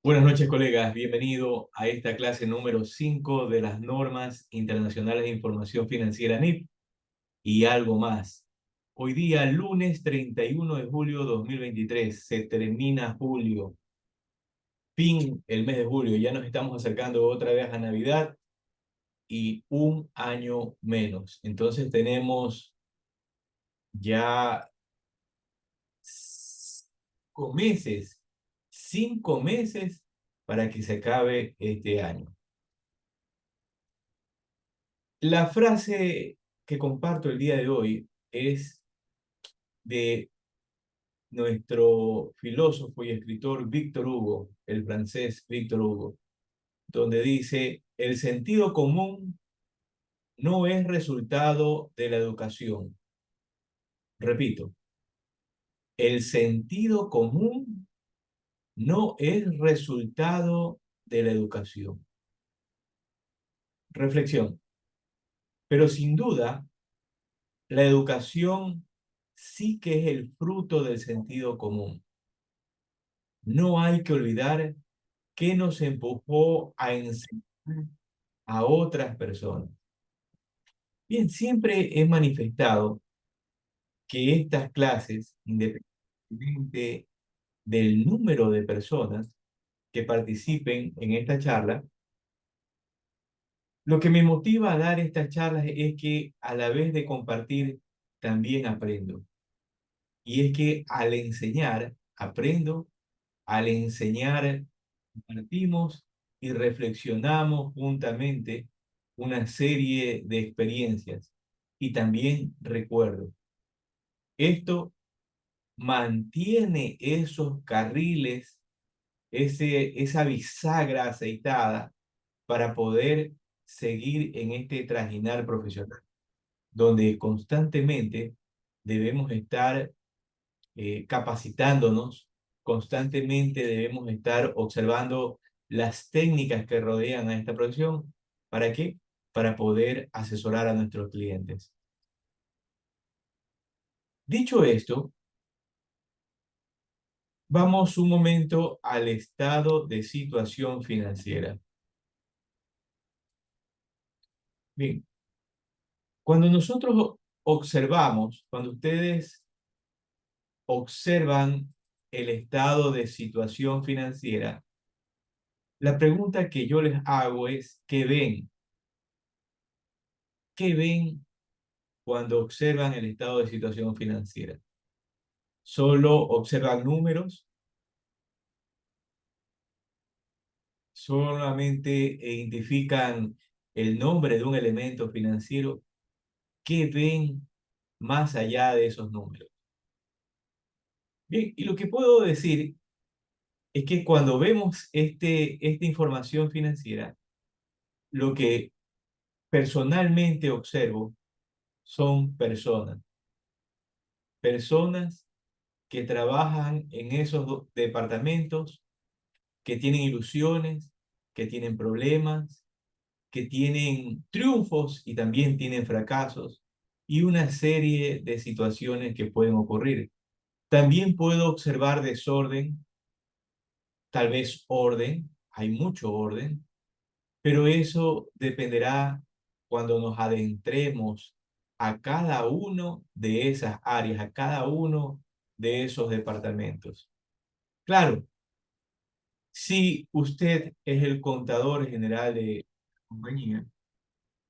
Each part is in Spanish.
Buenas noches, colegas. Bienvenido a esta clase número 5 de las normas internacionales de información financiera NIF y algo más. Hoy día, lunes 31 de julio de 2023, se termina julio. Fin el mes de julio. Ya nos estamos acercando otra vez a Navidad y un año menos. Entonces tenemos ya 5 meses, 5 meses para que se acabe este año. La frase que comparto el día de hoy es de nuestro filósofo y escritor Víctor Hugo, el francés Víctor Hugo, donde dice: el sentido común no es resultado de la educación. Repito, el sentido común no es resultado de la educación. Reflexión. Pero sin duda, la educación sí que es el fruto del sentido común. No hay que olvidar que nos empujó a enseñar a otras personas. Bien, siempre he manifestado que estas clases, independientemente del número de personas que participen en esta charla, lo que me motiva a dar estas charlas es que a la vez de compartir, también aprendo. Y es que al enseñar, aprendo, al enseñar compartimos y reflexionamos juntamente una serie de experiencias y también recuerdos. Esto mantiene esos carriles, esa bisagra aceitada para poder seguir en este trajinar profesional, donde constantemente debemos estar capacitándonos, constantemente debemos estar observando las técnicas que rodean a esta profesión. ¿Para qué? Para poder asesorar a nuestros clientes. Dicho esto, vamos un momento al estado de situación financiera. Bien, cuando nosotros observamos, cuando ustedes observan el estado de situación financiera, la pregunta que yo les hago es: ¿qué ven? ¿Qué ven cuando observan el estado de situación financiera? ¿Solo observan números? ¿Solamente identifican el nombre de un elemento financiero? ¿Qué ven más allá de esos números? Bien, y lo que puedo decir es que cuando vemos esta información financiera, lo que personalmente observo son personas. Personas que trabajan en esos departamentos, que tienen ilusiones, que tienen problemas, que tienen triunfos y también tienen fracasos y una serie de situaciones que pueden ocurrir. También puedo observar desorden, tal vez orden, hay mucho orden, pero eso dependerá cuando nos adentremos a cada uno de esas áreas, a cada uno de esos departamentos. Claro, si usted es el contador general de la compañía,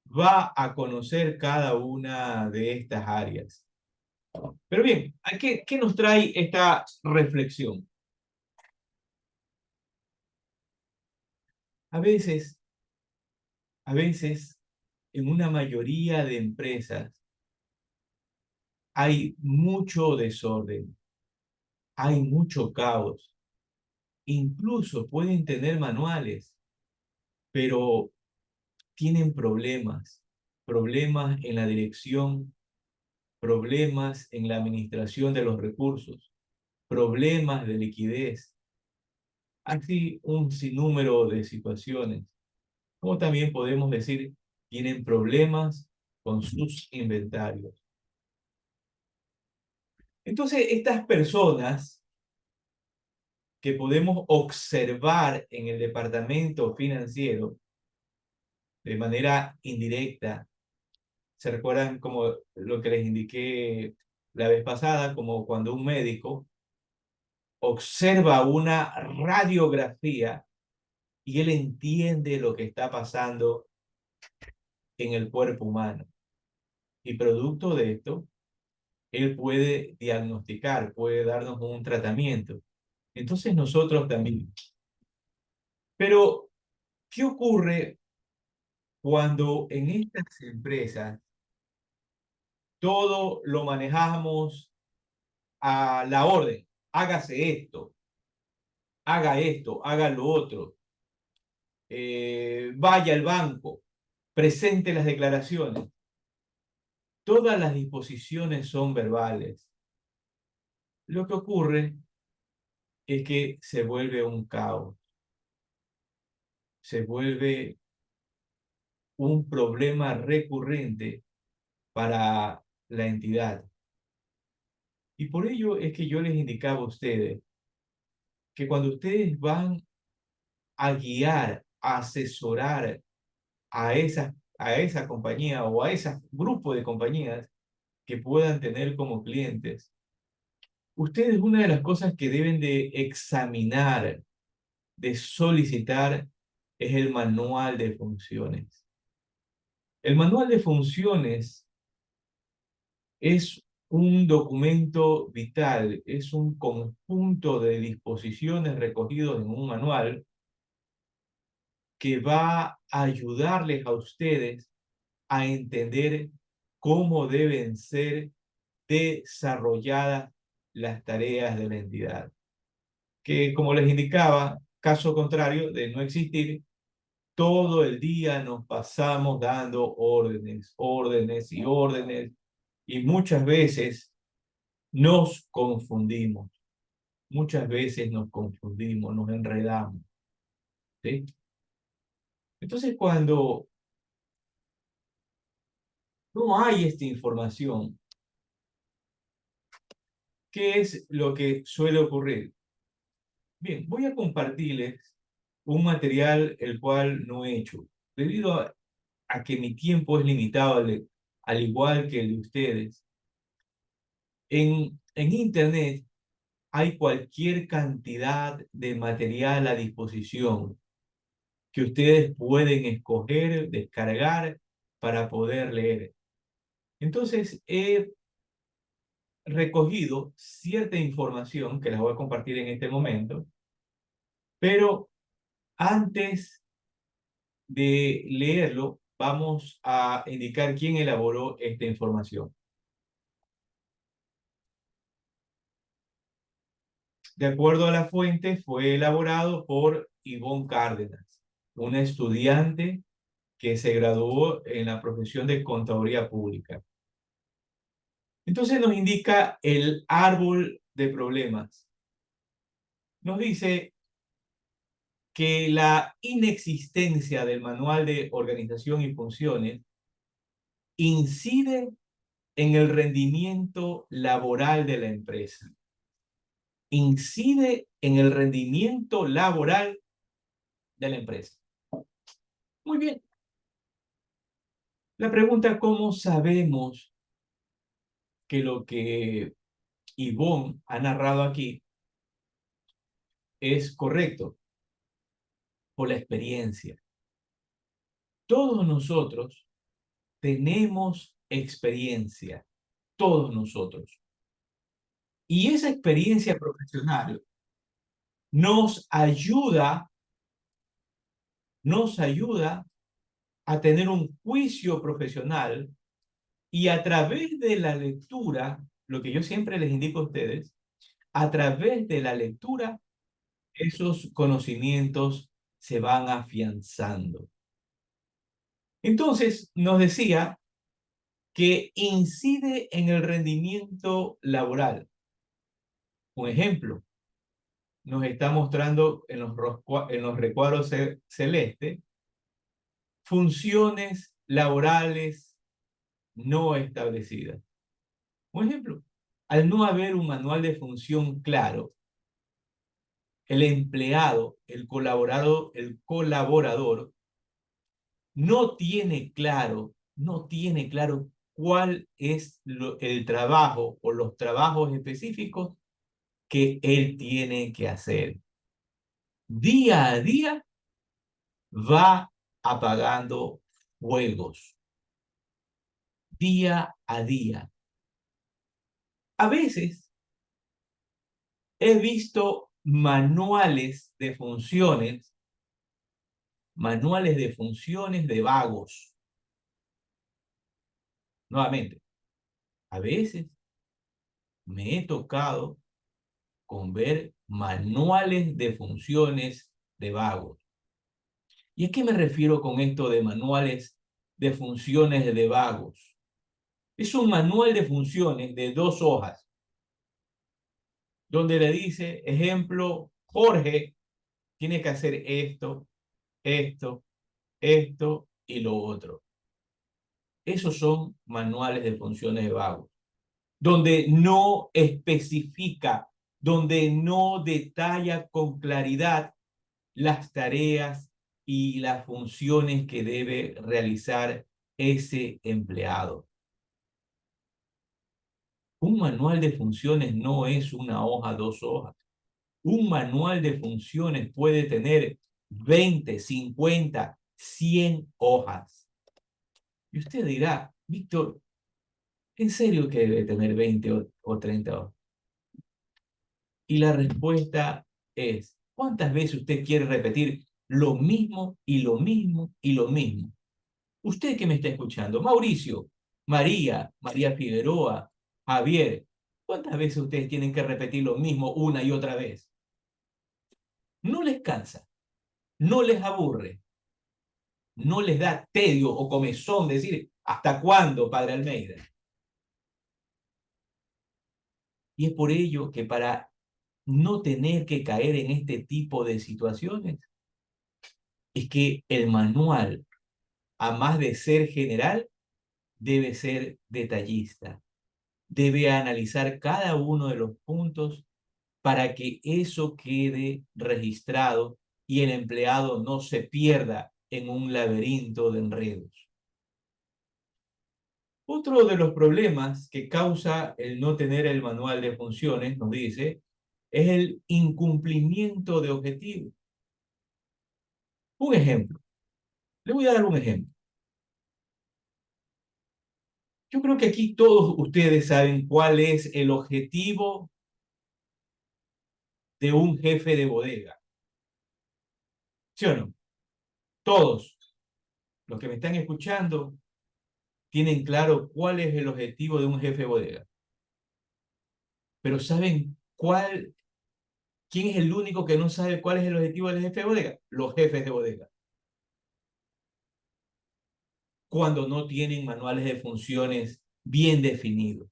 va a conocer cada una de estas áreas. Pero bien, ¿qué nos trae esta reflexión? A veces, a veces, en una mayoría de empresas hay mucho desorden, hay mucho caos. Incluso pueden tener manuales, pero tienen problemas, problemas en la dirección, problemas en la administración de los recursos, problemas de liquidez, así un sinnúmero de situaciones. Como también podemos decir, tienen problemas con sus inventarios. Entonces, estas personas que podemos observar en el departamento financiero de manera indirecta. ¿Se recuerdan como lo que les indiqué la vez pasada? Como cuando un médico observa una radiografía y él entiende lo que está pasando en el cuerpo humano. Y producto de esto, él puede diagnosticar, puede darnos un tratamiento. Entonces nosotros también. Pero, ¿qué ocurre cuando en estas empresas todo lo manejamos a la orden? Hágase esto, haga lo otro, vaya al banco, presente las declaraciones. Todas las disposiciones son verbales. Lo que ocurre es que se vuelve un caos, se vuelve un problema recurrente para la entidad. Y por ello es que yo les indicaba a ustedes que cuando ustedes van a guiar, a asesorar a esa compañía o a ese grupo de compañías que puedan tener como clientes, ustedes una de las cosas que deben de examinar, de solicitar, es el manual de funciones. El manual de funciones es un documento vital, es un conjunto de disposiciones recogidos en un manual que va a ayudarles a ustedes a entender cómo deben ser desarrolladas las tareas de la entidad. Que, como les indicaba, caso contrario de no existir, todo el día nos pasamos dando órdenes, órdenes y órdenes, y muchas veces nos confundimos. Muchas veces nos confundimos, nos enredamos. ¿Sí? Entonces, cuando no hay esta información, ¿qué es lo que suele ocurrir? Bien, voy a compartirles un material el cual no he hecho, debido a que mi tiempo es limitado al igual que el de ustedes. En Internet hay cualquier cantidad de material a disposición que ustedes pueden escoger, descargar para poder leer. Entonces, he recogido cierta información que les voy a compartir en este momento, pero antes de leerlo, vamos a indicar quién elaboró esta información. De acuerdo a la fuente, fue elaborado por Ivonne Cárdenas, una estudiante que se graduó en la profesión de Contaduría Pública. Entonces nos indica el árbol de problemas. Nos dice que la inexistencia del manual de organización y funciones incide en el rendimiento laboral de la empresa. Incide en el rendimiento laboral de la empresa. Muy bien. La pregunta, ¿cómo sabemos que lo que Ivonne ha narrado aquí es correcto? Por la experiencia. Todos nosotros tenemos experiencia, todos nosotros. Y esa experiencia profesional nos ayuda a tener un juicio profesional y a través de la lectura, lo que yo siempre les indico a ustedes, a través de la lectura, esos conocimientos se van afianzando. Entonces, nos decía que incide en el rendimiento laboral. Un ejemplo, nos está mostrando en los recuadros celestes funciones laborales no establecidas. Un ejemplo, al no haber un manual de función claro, el empleado, el colaborador no tiene claro cuál es el trabajo o los trabajos específicos que él tiene que hacer. Día a día va apagando fuegos. Día a día. A veces he visto manuales de funciones de vagos. Nuevamente, a veces me he tocado con ver manuales de funciones de vagos. ¿Y a qué me refiero con esto de manuales de funciones de vagos? Es un manual de funciones de 2 hojas, donde le dice, ejemplo, Jorge tiene que hacer esto, esto, esto y lo otro. Esos son manuales de funciones de vagos, donde no especifica, donde no detalla con claridad las tareas y las funciones que debe realizar ese empleado. Un manual de funciones no es una hoja, 2 hojas. Un manual de funciones puede tener 20, 50, 100 hojas. Y usted dirá, Víctor, ¿en serio que debe tener 20 o 30 hojas? Y la respuesta es, ¿cuántas veces usted quiere repetir lo mismo y lo mismo y lo mismo? Usted que me está escuchando, Mauricio, María Figueroa, Javier, ¿cuántas veces ustedes tienen que repetir lo mismo una y otra vez? ¿No les cansa? ¿No les aburre? ¿No les da tedio o comezón decir, ¿hasta cuándo, padre Almeida? Y es por ello que para no tener que caer en este tipo de situaciones, es que el manual, a más de ser general, debe ser detallista. Debe analizar cada uno de los puntos para que eso quede registrado y el empleado no se pierda en un laberinto de enredos. Otro de los problemas que causa el no tener el manual de funciones, nos dice, es el incumplimiento de objetivos. Un ejemplo, le voy a dar un ejemplo. Yo creo que aquí todos ustedes saben cuál es el objetivo de un jefe de bodega. ¿Sí o no? Todos los que me están escuchando tienen claro cuál es el objetivo de un jefe de bodega. Pero ¿saben quién es el único que no sabe cuál es el objetivo del jefe de bodega? Los jefes de bodega. Cuando no tienen manuales de funciones bien definidos.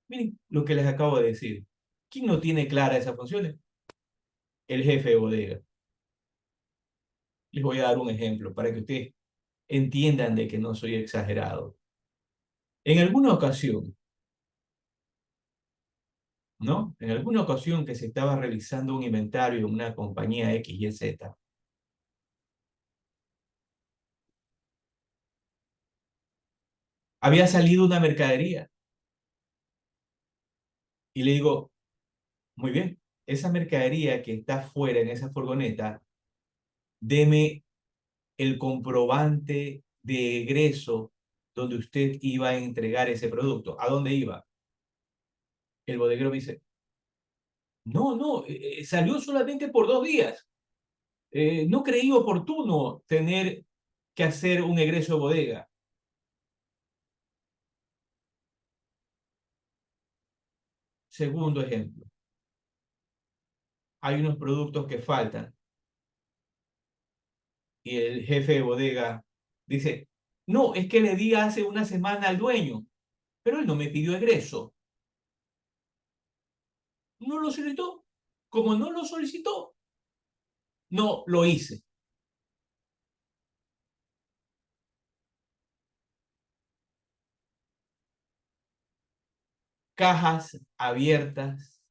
Miren lo que les acabo de decir. ¿Quién no tiene claras esas funciones? El jefe de bodega. Les voy a dar un ejemplo para que ustedes entiendan de que no soy exagerado. En alguna ocasión, ¿no? En alguna ocasión que se estaba realizando un inventario en una compañía X, Y, Z, había salido una mercadería y le digo, muy bien, esa mercadería que está fuera en esa furgoneta, deme el comprobante de egreso donde usted iba a entregar ese producto. ¿A dónde iba? El bodeguero me dice, no, no, salió solamente por 2 días. No creí oportuno tener que hacer un egreso de bodega. Segundo ejemplo, hay unos productos que faltan y el jefe de bodega dice, no, es que le di hace una semana al dueño, pero él no me pidió egreso. No lo solicitó. Como no lo solicitó, no lo hice. Cajas abiertas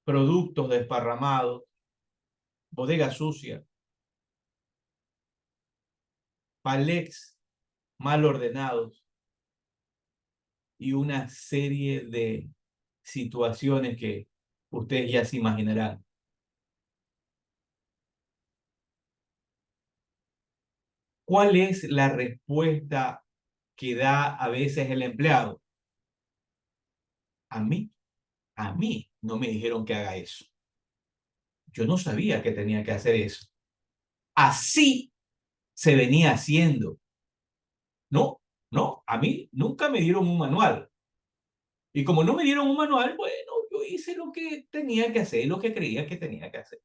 productos desparramados, bodega sucia, palets mal ordenados y una serie de situaciones que ustedes ya se imaginarán. ¿Cuál es la respuesta que da a veces el empleado? A mí, a mí no me dijeron que haga eso. Yo no sabía que tenía que hacer eso. Así se venía haciendo. No, no, a mí nunca me dieron un manual. Y como no me dieron un manual, bueno, yo hice lo que tenía que hacer, lo que creía que tenía que hacer.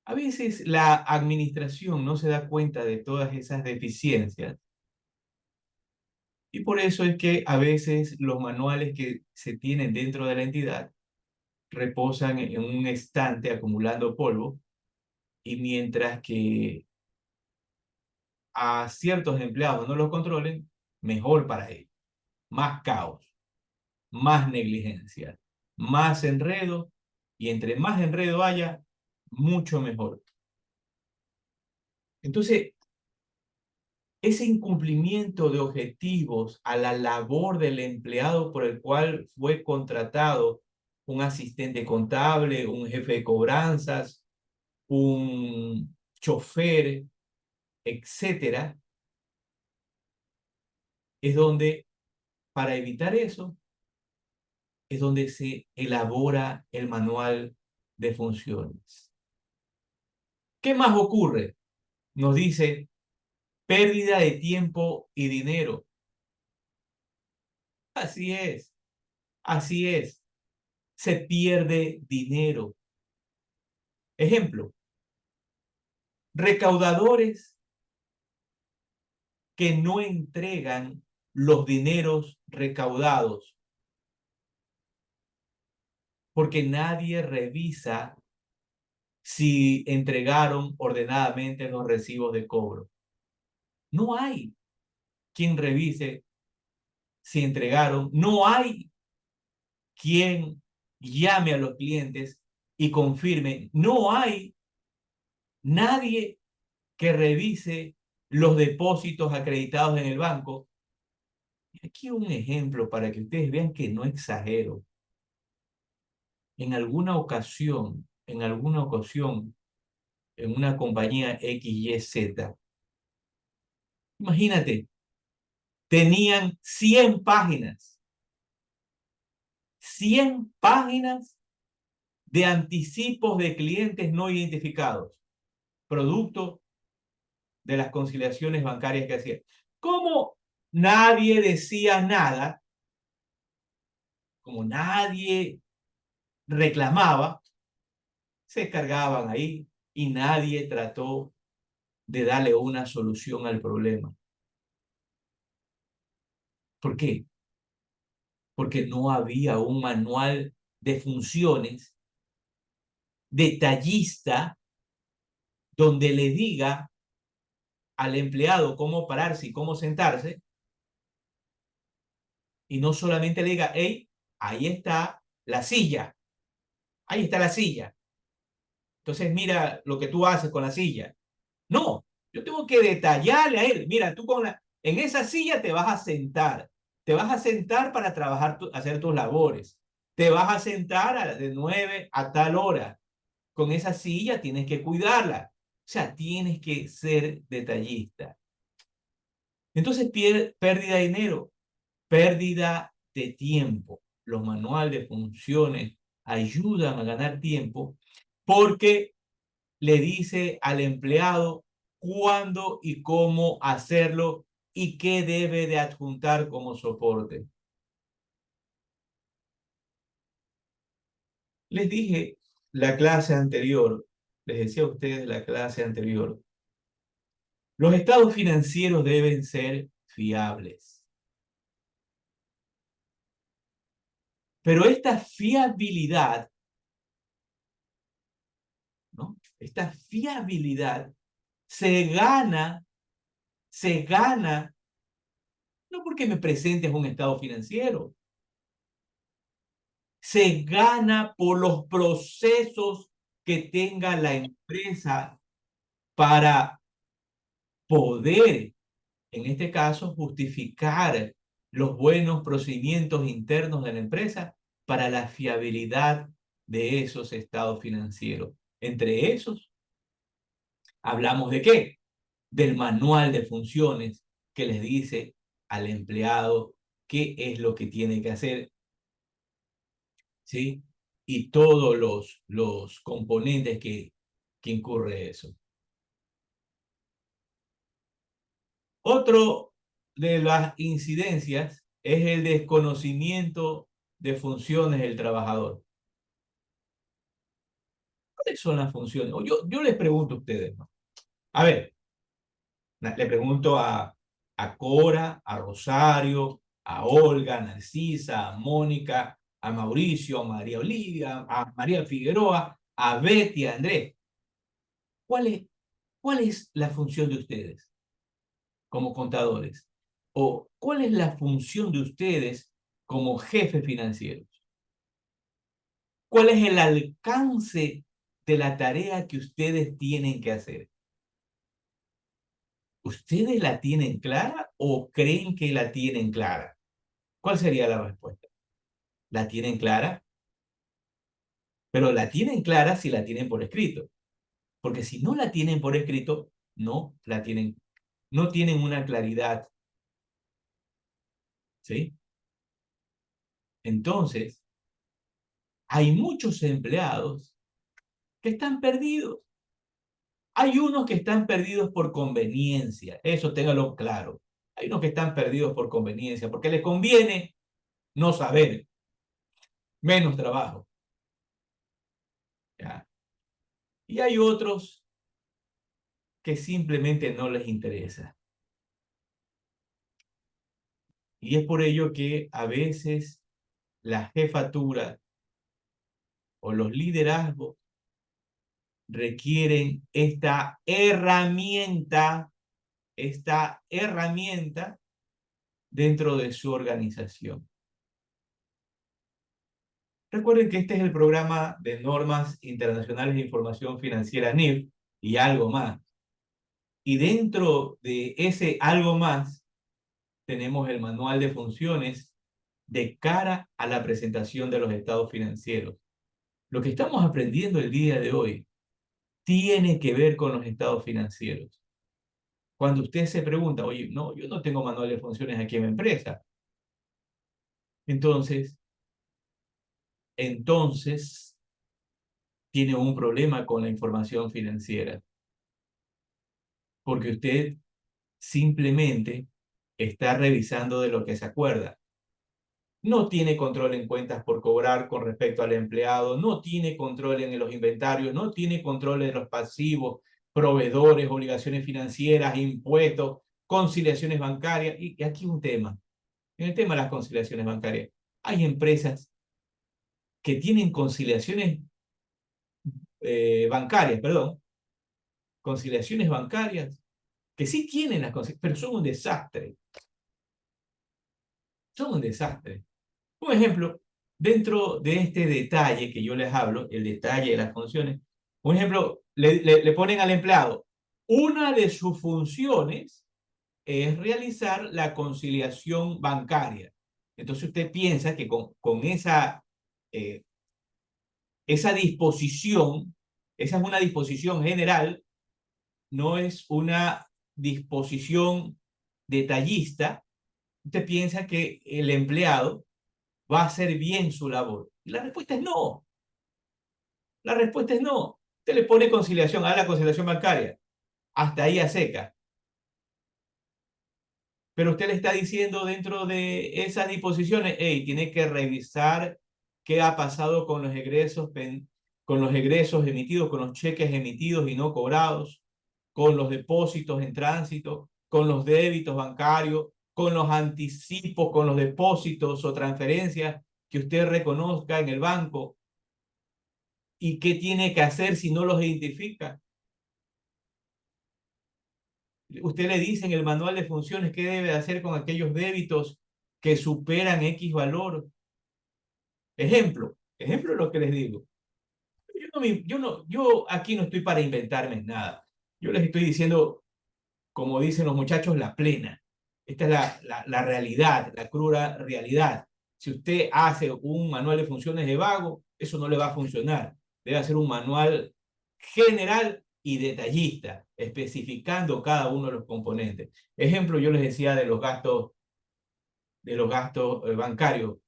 A veces la administración no se da cuenta de todas esas deficiencias y por eso es que a veces los manuales que se tienen dentro de la entidad reposan en un estante acumulando polvo y mientras que a ciertos empleados no los controlen, mejor para ellos. Más caos, más negligencia, más enredo y entre más enredo haya, mucho mejor. Entonces, ese incumplimiento de objetivos a la labor del empleado por el cual fue contratado un asistente contable, un jefe de cobranzas, un chofer, etcétera, es donde, para evitar eso, es donde se elabora el manual de funciones. ¿Qué más ocurre? Nos dice pérdida de tiempo y dinero. Así es, así es. Se pierde dinero. Ejemplo, recaudadores que no entregan los dineros recaudados porque nadie revisa si entregaron ordenadamente los recibos de cobro. No hay quien revise si entregaron, no hay quien llame a los clientes y confirme, no hay nadie que revise los depósitos acreditados en el banco. Aquí un ejemplo para que ustedes vean que no exagero. En alguna ocasión, en una compañía XYZ, imagínate, tenían 100 páginas, 100 páginas de anticipos de clientes no identificados, producto de las conciliaciones bancarias que hacían. Como nadie decía nada, como nadie reclamaba, se cargaban ahí y nadie trató de darle una solución al problema. ¿Por qué? Porque no había un manual de funciones detallista donde le diga al empleado cómo pararse y cómo sentarse y no solamente le diga, hey, ahí está la silla, ahí está la silla. Entonces mira lo que tú haces con la silla. No, yo tengo que detallarle a él, mira, en esa silla te vas a sentar para trabajar, hacer tus labores, te vas a sentar de 9 a tal hora, con esa silla tienes que cuidarla, o sea, tienes que ser detallista. Entonces, pérdida de dinero, pérdida de tiempo. Los manuales de funciones ayudan a ganar tiempo porque le dice al empleado cuándo y cómo hacerlo y qué debe de adjuntar como soporte. Les dije la clase anterior, les decía a ustedes la clase anterior, los estados financieros deben ser fiables. Pero esta fiabilidad, ¿no? Esta fiabilidad se gana, no porque me presentes un estado financiero, se gana por los procesos que tenga la empresa para poder, en este caso, justificar los buenos procedimientos internos de la empresa para la fiabilidad de esos estados financieros. Entre esos, hablamos de qué? Del manual de funciones que les dice al empleado qué es lo que tiene que hacer, ¿sí? Y todos los componentes que incurre eso. Otro de las incidencias es el desconocimiento de funciones del trabajador. ¿Cuáles son las funciones? Yo les pregunto a ustedes, ¿no? A ver, le pregunto a Cora, a Rosario, a Olga, a Narcisa, a Mónica, a Mauricio, a María Olivia, a María Figueroa, a Betty, a Andrés. ¿Cuál cuál es la función de ustedes como contadores? ¿O cuál es la función de ustedes como jefes financieros? ¿Cuál es el alcance de la tarea que ustedes tienen que hacer? ¿Ustedes la tienen clara o creen que la tienen clara? ¿Cuál sería la respuesta? ¿La tienen clara? Pero la tienen clara si la tienen por escrito. Porque si no la tienen por escrito, no la tienen, no tienen una claridad, ¿sí? Entonces, hay muchos empleados que están perdidos. Hay unos que están perdidos por conveniencia, eso téngalo claro. Hay unos que están perdidos por conveniencia, porque les conviene no saber, menos trabajo. ¿Ya? Y hay otros que simplemente no les interesa. Y es por ello que a veces la jefatura o los liderazgos requieren esta herramienta dentro de su organización. Recuerden que este es el programa de normas internacionales de información financiera NIF y algo más. Y dentro de ese algo más tenemos el manual de funciones de cara a la presentación de los estados financieros. Lo que estamos aprendiendo el día de hoy tiene que ver con los estados financieros. Cuando usted se pregunta, oye, no, yo no tengo manual de funciones aquí en mi empresa. Entonces, entonces tiene un problema con la información financiera, porque usted simplemente está revisando de lo que se acuerda. No tiene control en cuentas por cobrar con respecto al empleado, no tiene control en los inventarios, no tiene control en los pasivos, proveedores, obligaciones financieras, impuestos, conciliaciones bancarias. Y aquí un tema, en el tema de las conciliaciones bancarias. Hay empresas que tienen conciliaciones bancarias, perdón, conciliaciones bancarias, que sí tienen las conciliaciones, pero son un desastre. Son un desastre. Un ejemplo, dentro de este detalle que yo les hablo, el detalle de las funciones, un ejemplo, le ponen al empleado, una de sus funciones es realizar la conciliación bancaria. Entonces usted piensa que con eh, esa disposición, esa es una disposición general, no es una disposición detallista. Usted piensa que el empleado va a hacer bien su labor. Y la respuesta es no. La respuesta es no. Usted le pone conciliación a la conciliación bancaria. Hasta ahí a seca. Pero usted le está diciendo dentro de esas disposiciones, hey, tiene que revisar qué ha pasado con los egresos emitidos, con los cheques emitidos y no cobrados, con los depósitos en tránsito, con los débitos bancarios, con los anticipos, con los depósitos o transferencias que usted reconozca en el banco. ¿Y qué tiene que hacer si no los identifica? Usted le dice en el manual de funciones qué debe hacer con aquellos débitos que superan X valor. Ejemplo de lo que les digo. Yo aquí no estoy para inventarme nada. Yo les estoy diciendo, como dicen los muchachos, la plena. Esta es la realidad, la cruda realidad. Si usted hace un manual de funciones de vago, eso no le va a funcionar. Debe hacer un manual general y detallista, especificando cada uno de los componentes. Ejemplo, yo les decía de los gastos bancarios.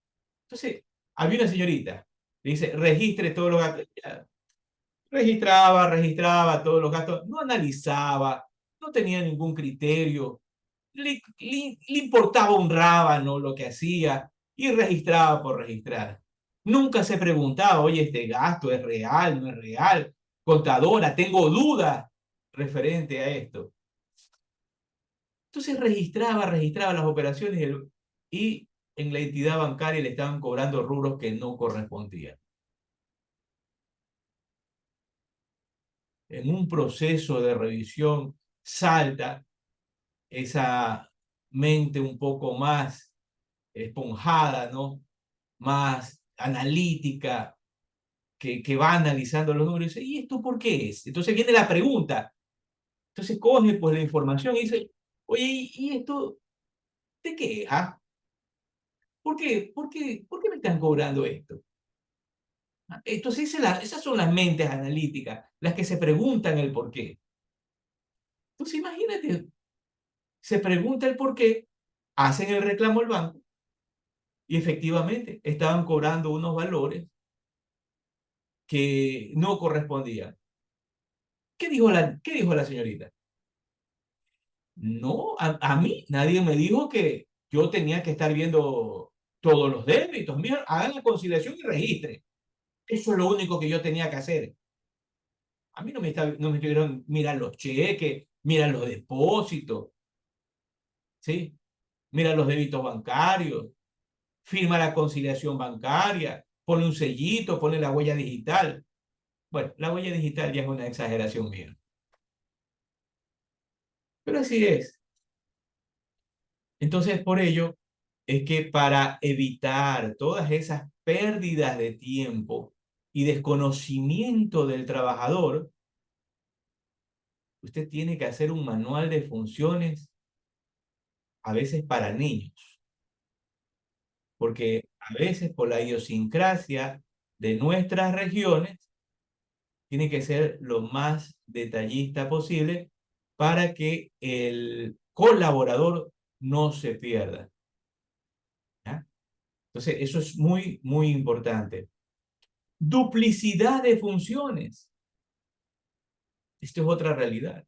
Entonces, había una señorita, dice, registre todos los gastos. Registraba todos los gastos, no analizaba, no tenía ningún criterio, le importaba un rábano lo que hacía y registraba por registrar. Nunca se preguntaba, oye, este gasto es real, no es real, contadora, tengo dudas referente a esto. Entonces registraba las operaciones y en la entidad bancaria le estaban cobrando rubros que no correspondían. En un proceso de revisión salta esa mente un poco más esponjada, ¿no? Más analítica, que va analizando los números y dice, ¿y esto por qué es? Entonces viene la pregunta. Entonces coge pues la información y dice, oye, ¿y esto de qué es? ¿Ah? ¿Por qué me están cobrando esto? Entonces esas son las mentes analíticas, las que se preguntan el por qué. Entonces imagínate, se pregunta el por qué, hacen el reclamo al banco y efectivamente estaban cobrando unos valores que no correspondían. Qué dijo la señorita? No, a mí nadie me dijo que yo tenía que estar viendo todos los débitos. Mira, hagan la conciliación y registre. Eso es lo único que yo tenía que hacer. A mí no me estuvieron, mira los cheques, mira los depósitos, ¿sí? Mira los débitos bancarios, firma la conciliación bancaria, pone un sellito, pone la huella digital. Bueno, la huella digital ya es una exageración mía. Pero así es. Entonces, por ello, es que para evitar todas esas pérdidas de tiempo y desconocimiento del trabajador, usted tiene que hacer un manual de funciones a veces para niños, porque a veces por la idiosincrasia de nuestras regiones, tiene que ser lo más detallista posible para que el colaborador no se pierda. ¿Ya? Entonces, eso es muy, muy importante. Duplicidad de funciones. Esto es otra realidad.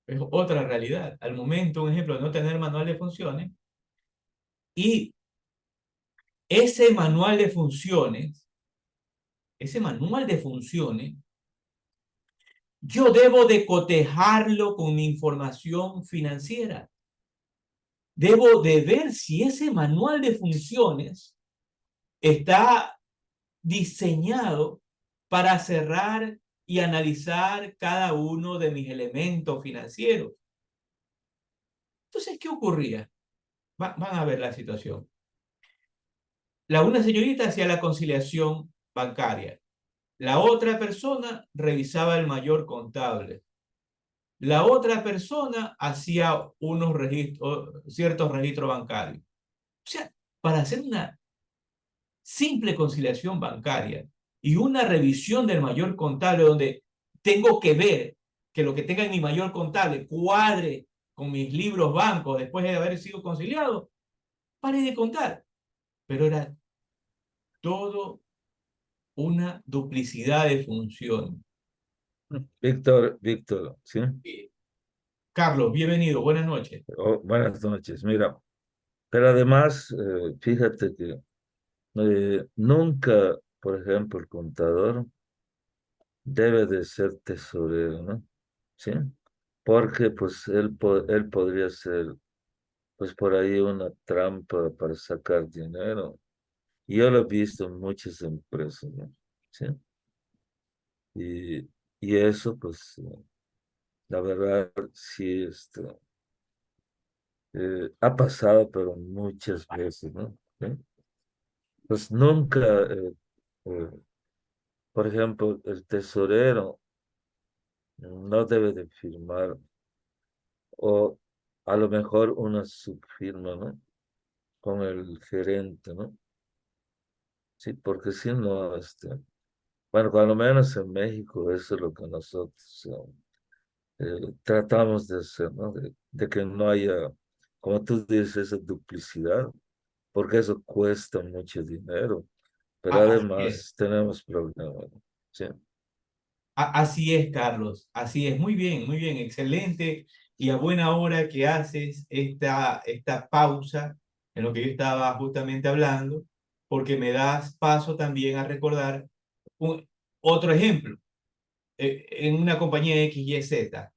Es otra realidad. Al momento, un ejemplo, de no tener manual de funciones y ese manual de funciones, ese manual de funciones, yo debo de cotejarlo con mi información financiera. Debo de ver si ese manual de funciones está diseñado para cerrar y analizar cada uno de mis elementos financieros. Entonces, ¿qué ocurría? Van a ver la situación. Una señorita hacía la conciliación bancaria. La otra persona revisaba el mayor contable. La otra persona hacía unos registros, ciertos registros bancarios. O sea, para hacer una simple conciliación bancaria y una revisión del mayor contable donde tengo que ver que lo que tenga en mi mayor contable cuadre con mis libros bancos después de haber sido conciliado, pare de contar. Pero era todo una duplicidad de funciones. Víctor, ¿sí? Carlos, bienvenido, buenas noches. Oh, buenas noches. Mira, pero además, fíjate que nunca, por ejemplo, el contador debe de ser tesorero, ¿no? ¿Sí? Porque pues él podría ser, pues por ahí una trampa para sacar dinero. Y yo lo he visto en muchas empresas, ¿no? ¿Sí? Y, y eso, pues, la verdad, sí, ha pasado, pero muchas veces, ¿no? ¿Sí? Pues nunca, eh, por ejemplo, el tesorero no debe de firmar, o a lo mejor una subfirma, ¿no? Con el gerente, ¿no? Sí, porque si no, bueno, cuando menos en México, eso es lo que nosotros tratamos de hacer, ¿no? De que no haya, como tú dices, esa duplicidad, porque eso cuesta mucho dinero, pero Así es. además tenemos problemas, ¿no? Sí. Así es, Carlos, así es. Muy bien, excelente. Y a buena hora que haces esta pausa en lo que yo estaba justamente hablando, porque me das paso también a recordar un- otro ejemplo. En una compañía X, Y, Z,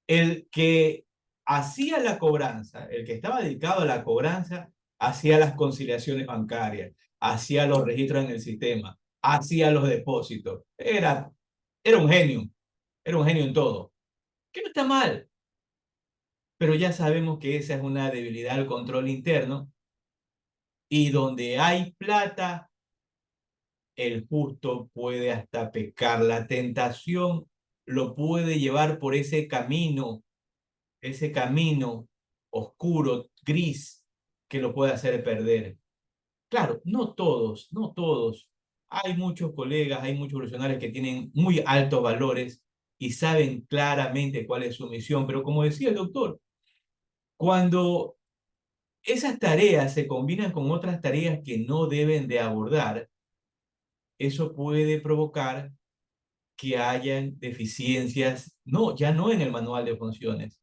el que hacía la cobranza, el que estaba dedicado a la cobranza, hacía las conciliaciones bancarias, hacía los registros en el sistema, hacía los depósitos. Era un genio, era un genio en todo. Que no está mal, pero ya sabemos que esa es una debilidad del control interno y donde hay plata, el justo puede hasta pecar. La tentación lo puede llevar por ese camino oscuro, gris, que lo puede hacer perder. Claro, no todos, no todos. Hay muchos colegas, hay muchos profesionales que tienen muy altos valores y saben claramente cuál es su misión, pero como decía el doctor, cuando esas tareas se combinan con otras tareas que no deben de abordar, eso puede provocar que hayan deficiencias, no, ya no en el manual de funciones,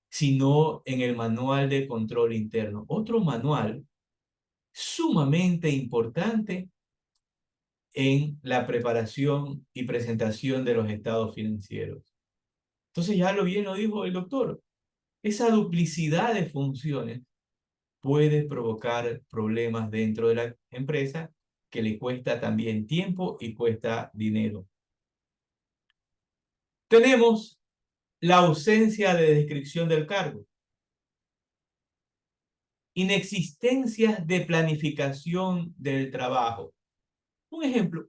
sino en el manual de control interno. Otro manual sumamente importante en la preparación y presentación de los estados financieros. Entonces ya lo bien lo dijo el doctor, esa duplicidad de funciones puede provocar problemas dentro de la empresa que le cuesta también tiempo y cuesta dinero. Tenemos la ausencia de descripción del cargo, inexistencia de planificación del trabajo. Un ejemplo,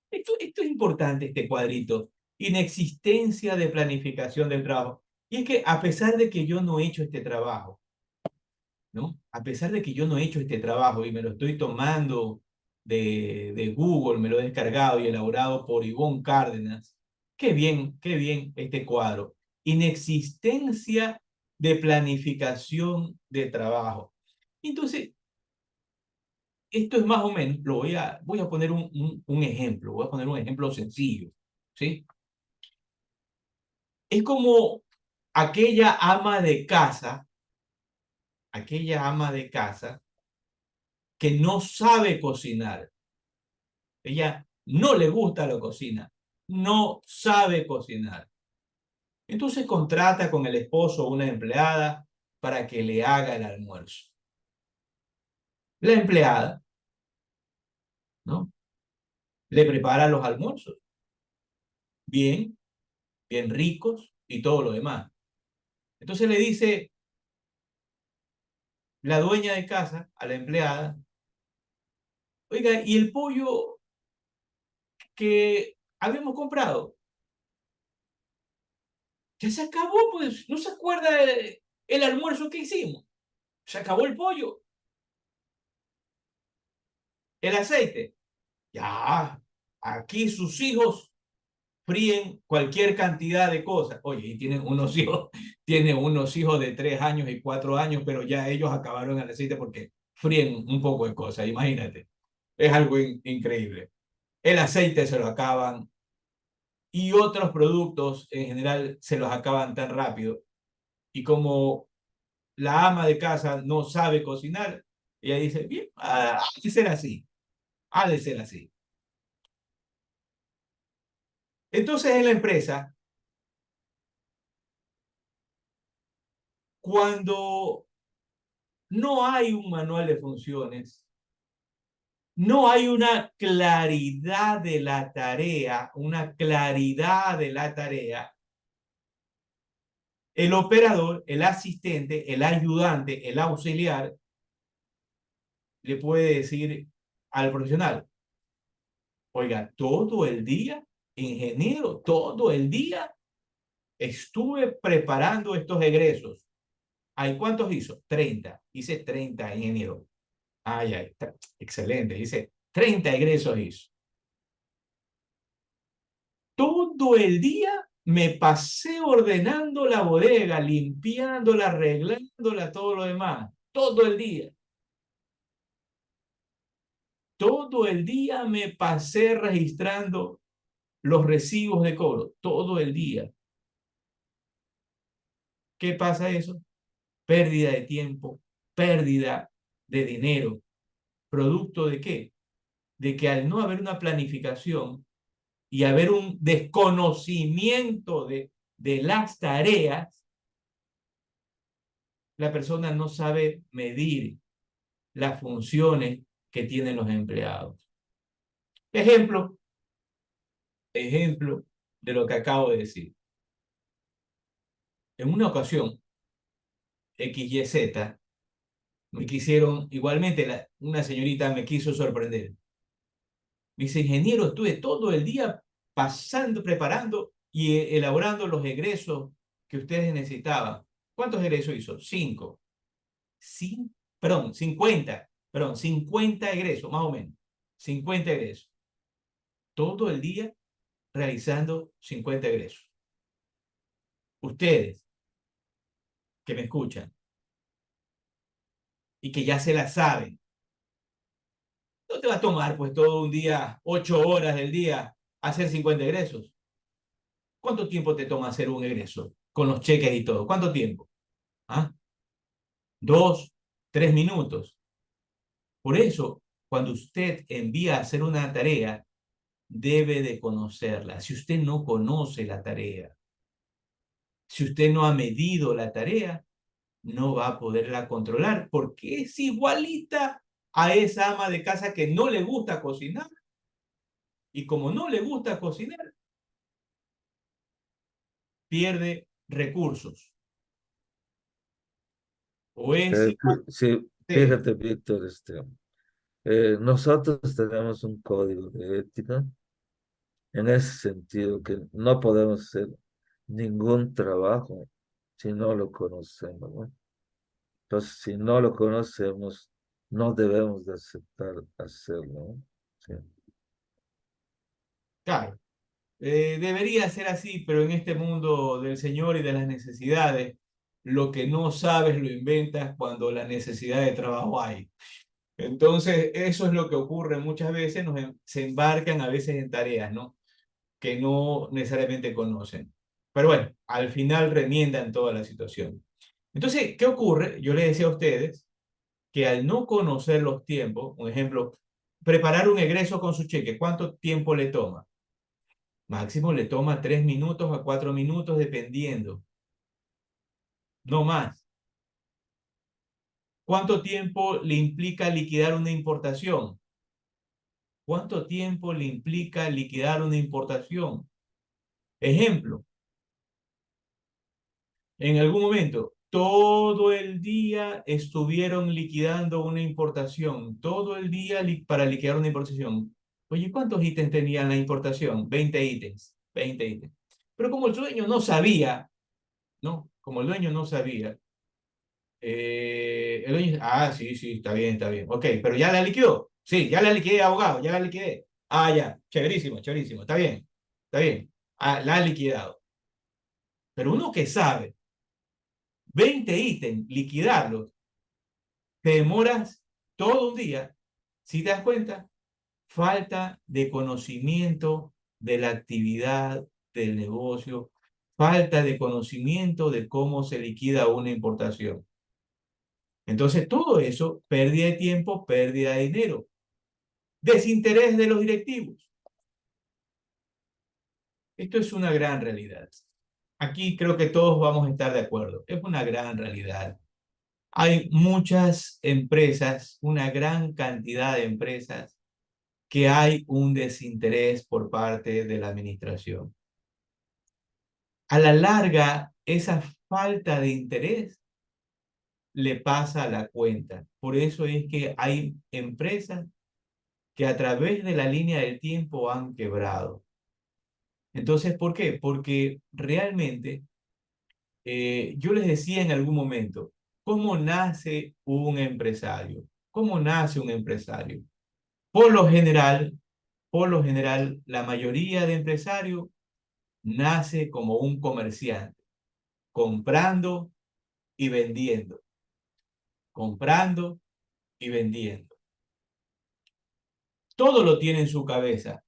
esto es importante, este cuadrito, inexistencia de planificación del trabajo. Y es que a pesar de que yo no he hecho este trabajo, ¿no? A pesar de que yo no he hecho este trabajo y me lo estoy tomando de Google, me lo he descargado y elaborado por Ivonne Cárdenas, qué bien este cuadro. Inexistencia de planificación de trabajo. Entonces, esto es más o menos, voy a poner un ejemplo, voy a poner un ejemplo sencillo, ¿sí? Es como aquella ama de casa, aquella ama de casa que no sabe cocinar. Ella no le gusta la cocina, no sabe cocinar. Entonces contrata con el esposo una empleada para que le haga el almuerzo. La empleada, ¿no? Le prepara los almuerzos, bien, bien ricos y todo lo demás. Entonces le dice la dueña de casa a la empleada, oiga, ¿y el pollo que habíamos comprado? Ya se acabó, pues, ¿no se acuerda el almuerzo que hicimos? Se acabó el pollo, el aceite. Ya, aquí sus hijos fríen cualquier cantidad de cosas. Oye, y tienen unos hijos de 3 años y 4 años, pero ya ellos acabaron el aceite porque fríen un poco de cosas, imagínate. Es algo increíble. El aceite se lo acaban y otros productos en general se los acaban tan rápido. Y como la ama de casa no sabe cocinar, ella dice, bien, ha de ser así, ha de ser así. Entonces en la empresa, cuando no hay un manual de funciones, no hay una claridad de la tarea, una claridad de la tarea, el operador, el asistente, el ayudante, el auxiliar, le puede decir al profesional, oiga, todo el día, ingeniero, todo el día estuve preparando estos egresos. ¿Ay, cuántos hizo? 30. Hice 30, ingeniero. Ay, ay, excelente. Dice, 30 egresos hizo. Todo el día me pasé ordenando la bodega, limpiándola, arreglándola, todo lo demás. Todo el día. Todo el día me pasé registrando los recibos de cobro. Todo el día. ¿Qué pasa eso? Pérdida de tiempo, pérdida de dinero. ¿Producto de qué? De que al no haber una planificación y haber un desconocimiento de las tareas, la persona no sabe medir las funciones que tienen los empleados. Ejemplo, ejemplo de lo que acabo de decir. En una ocasión, XYZ, me quisieron, igualmente una señorita me quiso sorprender. Me dice, ingeniero, estuve todo el día pasando, preparando y elaborando los egresos que ustedes necesitaban. ¿Cuántos egresos hizo? 5. Perdón, 50. Perdón, 50 egresos, más o menos. 50 egresos. Todo el día realizando 50 egresos. Ustedes que me escuchan y que ya se la saben, no te va a tomar pues todo un día, 8 horas del día, hacer 50 egresos. ¿Cuánto tiempo te toma hacer un egreso? Con los cheques y todo. ¿Cuánto tiempo? ¿Ah? 2, 3 minutos. Por eso, cuando usted envía a hacer una tarea, debe de conocerla. Si usted no conoce la tarea, si usted no ha medido la tarea, no va a poderla controlar porque es igualita a esa ama de casa que no le gusta cocinar. Y como no le gusta cocinar, pierde recursos. O es igual. Sí, Sí, fíjate, Víctor, nosotros tenemos un código de ética en ese sentido que no podemos hacer ningún trabajo si no lo conocemos, ¿no? Entonces, si no lo conocemos, no debemos de aceptar hacerlo, ¿no? Sí. claro. Debería ser así, pero en este mundo del Señor y de las necesidades, lo que no sabes lo inventas cuando la necesidad de trabajo hay. Entonces, eso es lo que ocurre muchas veces, se embarcan a veces en tareas, ¿no? Que no necesariamente conocen. Pero bueno, al final remiendan toda la situación. Entonces, ¿qué ocurre? Yo les decía a ustedes que al no conocer los tiempos, un ejemplo, preparar un egreso con su cheque, ¿cuánto tiempo le toma? Máximo le toma 3 minutos a 4 minutos, dependiendo, no más. ¿Cuánto tiempo le implica liquidar una importación? ¿Cuánto tiempo le implica liquidar una importación? Ejemplo, en algún momento, todo el día estuvieron liquidando una importación, todo el día para liquidar una importación. Oye, ¿cuántos ítems tenía la importación? 20 ítems, 20 ítems. Pero como el dueño no sabía, ¿no? Como el dueño no sabía, el dueño dice, ah, sí, sí, está bien, está bien. Ok, pero ya la liquidó. Sí, ya la liquidé, abogado, ya la liquidé. Ah, ya, chéverísimo, chéverísimo, está bien, está bien. Ah, la ha liquidado. Pero uno que sabe 20 ítems, liquidarlos, te demoras todo un día. Si te das cuenta, falta de conocimiento de la actividad del negocio, falta de conocimiento de cómo se liquida una importación. Entonces, todo eso, pérdida de tiempo, pérdida de dinero, desinterés de los directivos. Esto es una gran realidad. Aquí creo que todos vamos a estar de acuerdo. Es una gran realidad. Hay muchas empresas, una gran cantidad de empresas, que hay un desinterés por parte de la administración. A la larga, esa falta de interés le pasa la cuenta. Por eso es que hay empresas que a través de la línea del tiempo han quebrado. Entonces, ¿por qué? Porque realmente, yo les decía en algún momento, ¿cómo nace un empresario? ¿Cómo nace un empresario? Por lo general, la mayoría de empresarios nace como un comerciante, comprando y vendiendo, comprando y vendiendo. Todo lo tiene en su cabeza.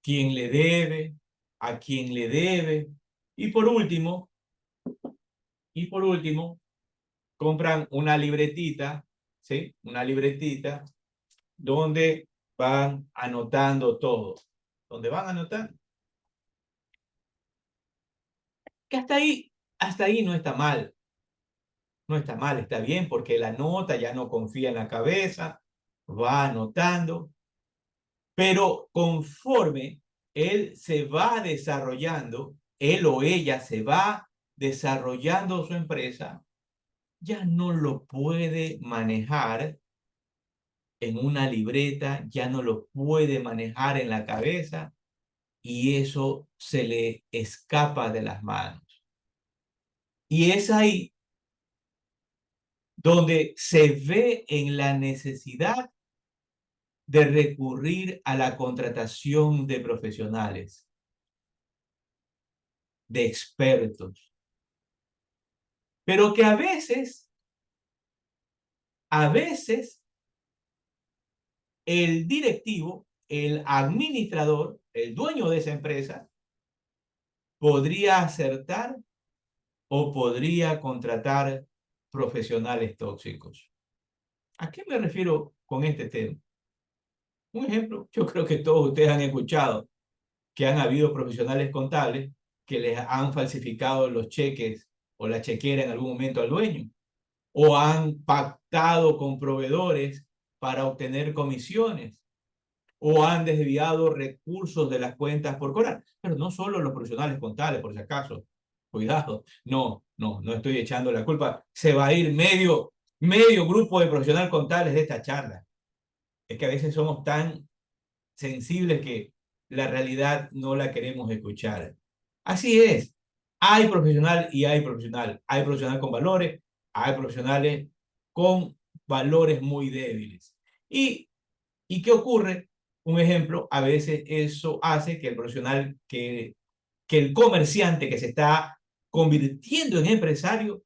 Quién le debe, a quién le debe. Y por último, y por último, compran una libretita, ¿sí? Una libretita donde van anotando todo. Donde van anotando. Que hasta ahí no está mal. No está mal, está bien, porque la nota ya no confía en la cabeza, va anotando, pero conforme él se va desarrollando, él o ella se va desarrollando su empresa, ya no lo puede manejar en una libreta, ya no lo puede manejar en la cabeza y eso se le escapa de las manos. Y es ahí donde se ve en la necesidad de recurrir a la contratación de profesionales, de expertos, pero que a veces el directivo, el administrador, el dueño de esa empresa, podría acertar o podría contratar profesionales tóxicos. ¿A qué me refiero con este tema? Un ejemplo, yo creo que todos ustedes han escuchado que han habido profesionales contables que les han falsificado los cheques o la chequera en algún momento al dueño, o han pactado con proveedores para obtener comisiones, o han desviado recursos de las cuentas por cobrar. Pero no solo los profesionales contables, por si acaso. Cuidado, no estoy echando la culpa. Se va a ir medio grupo de profesionales contables de esta charla. Es que a veces somos tan sensibles que la realidad no la queremos escuchar. Así es. Hay profesional y hay profesional. Hay profesional con valores, hay profesionales con valores muy débiles. ¿Y qué ocurre? Un ejemplo, a veces eso hace que el profesional, que el comerciante que se está convirtiendo en empresario,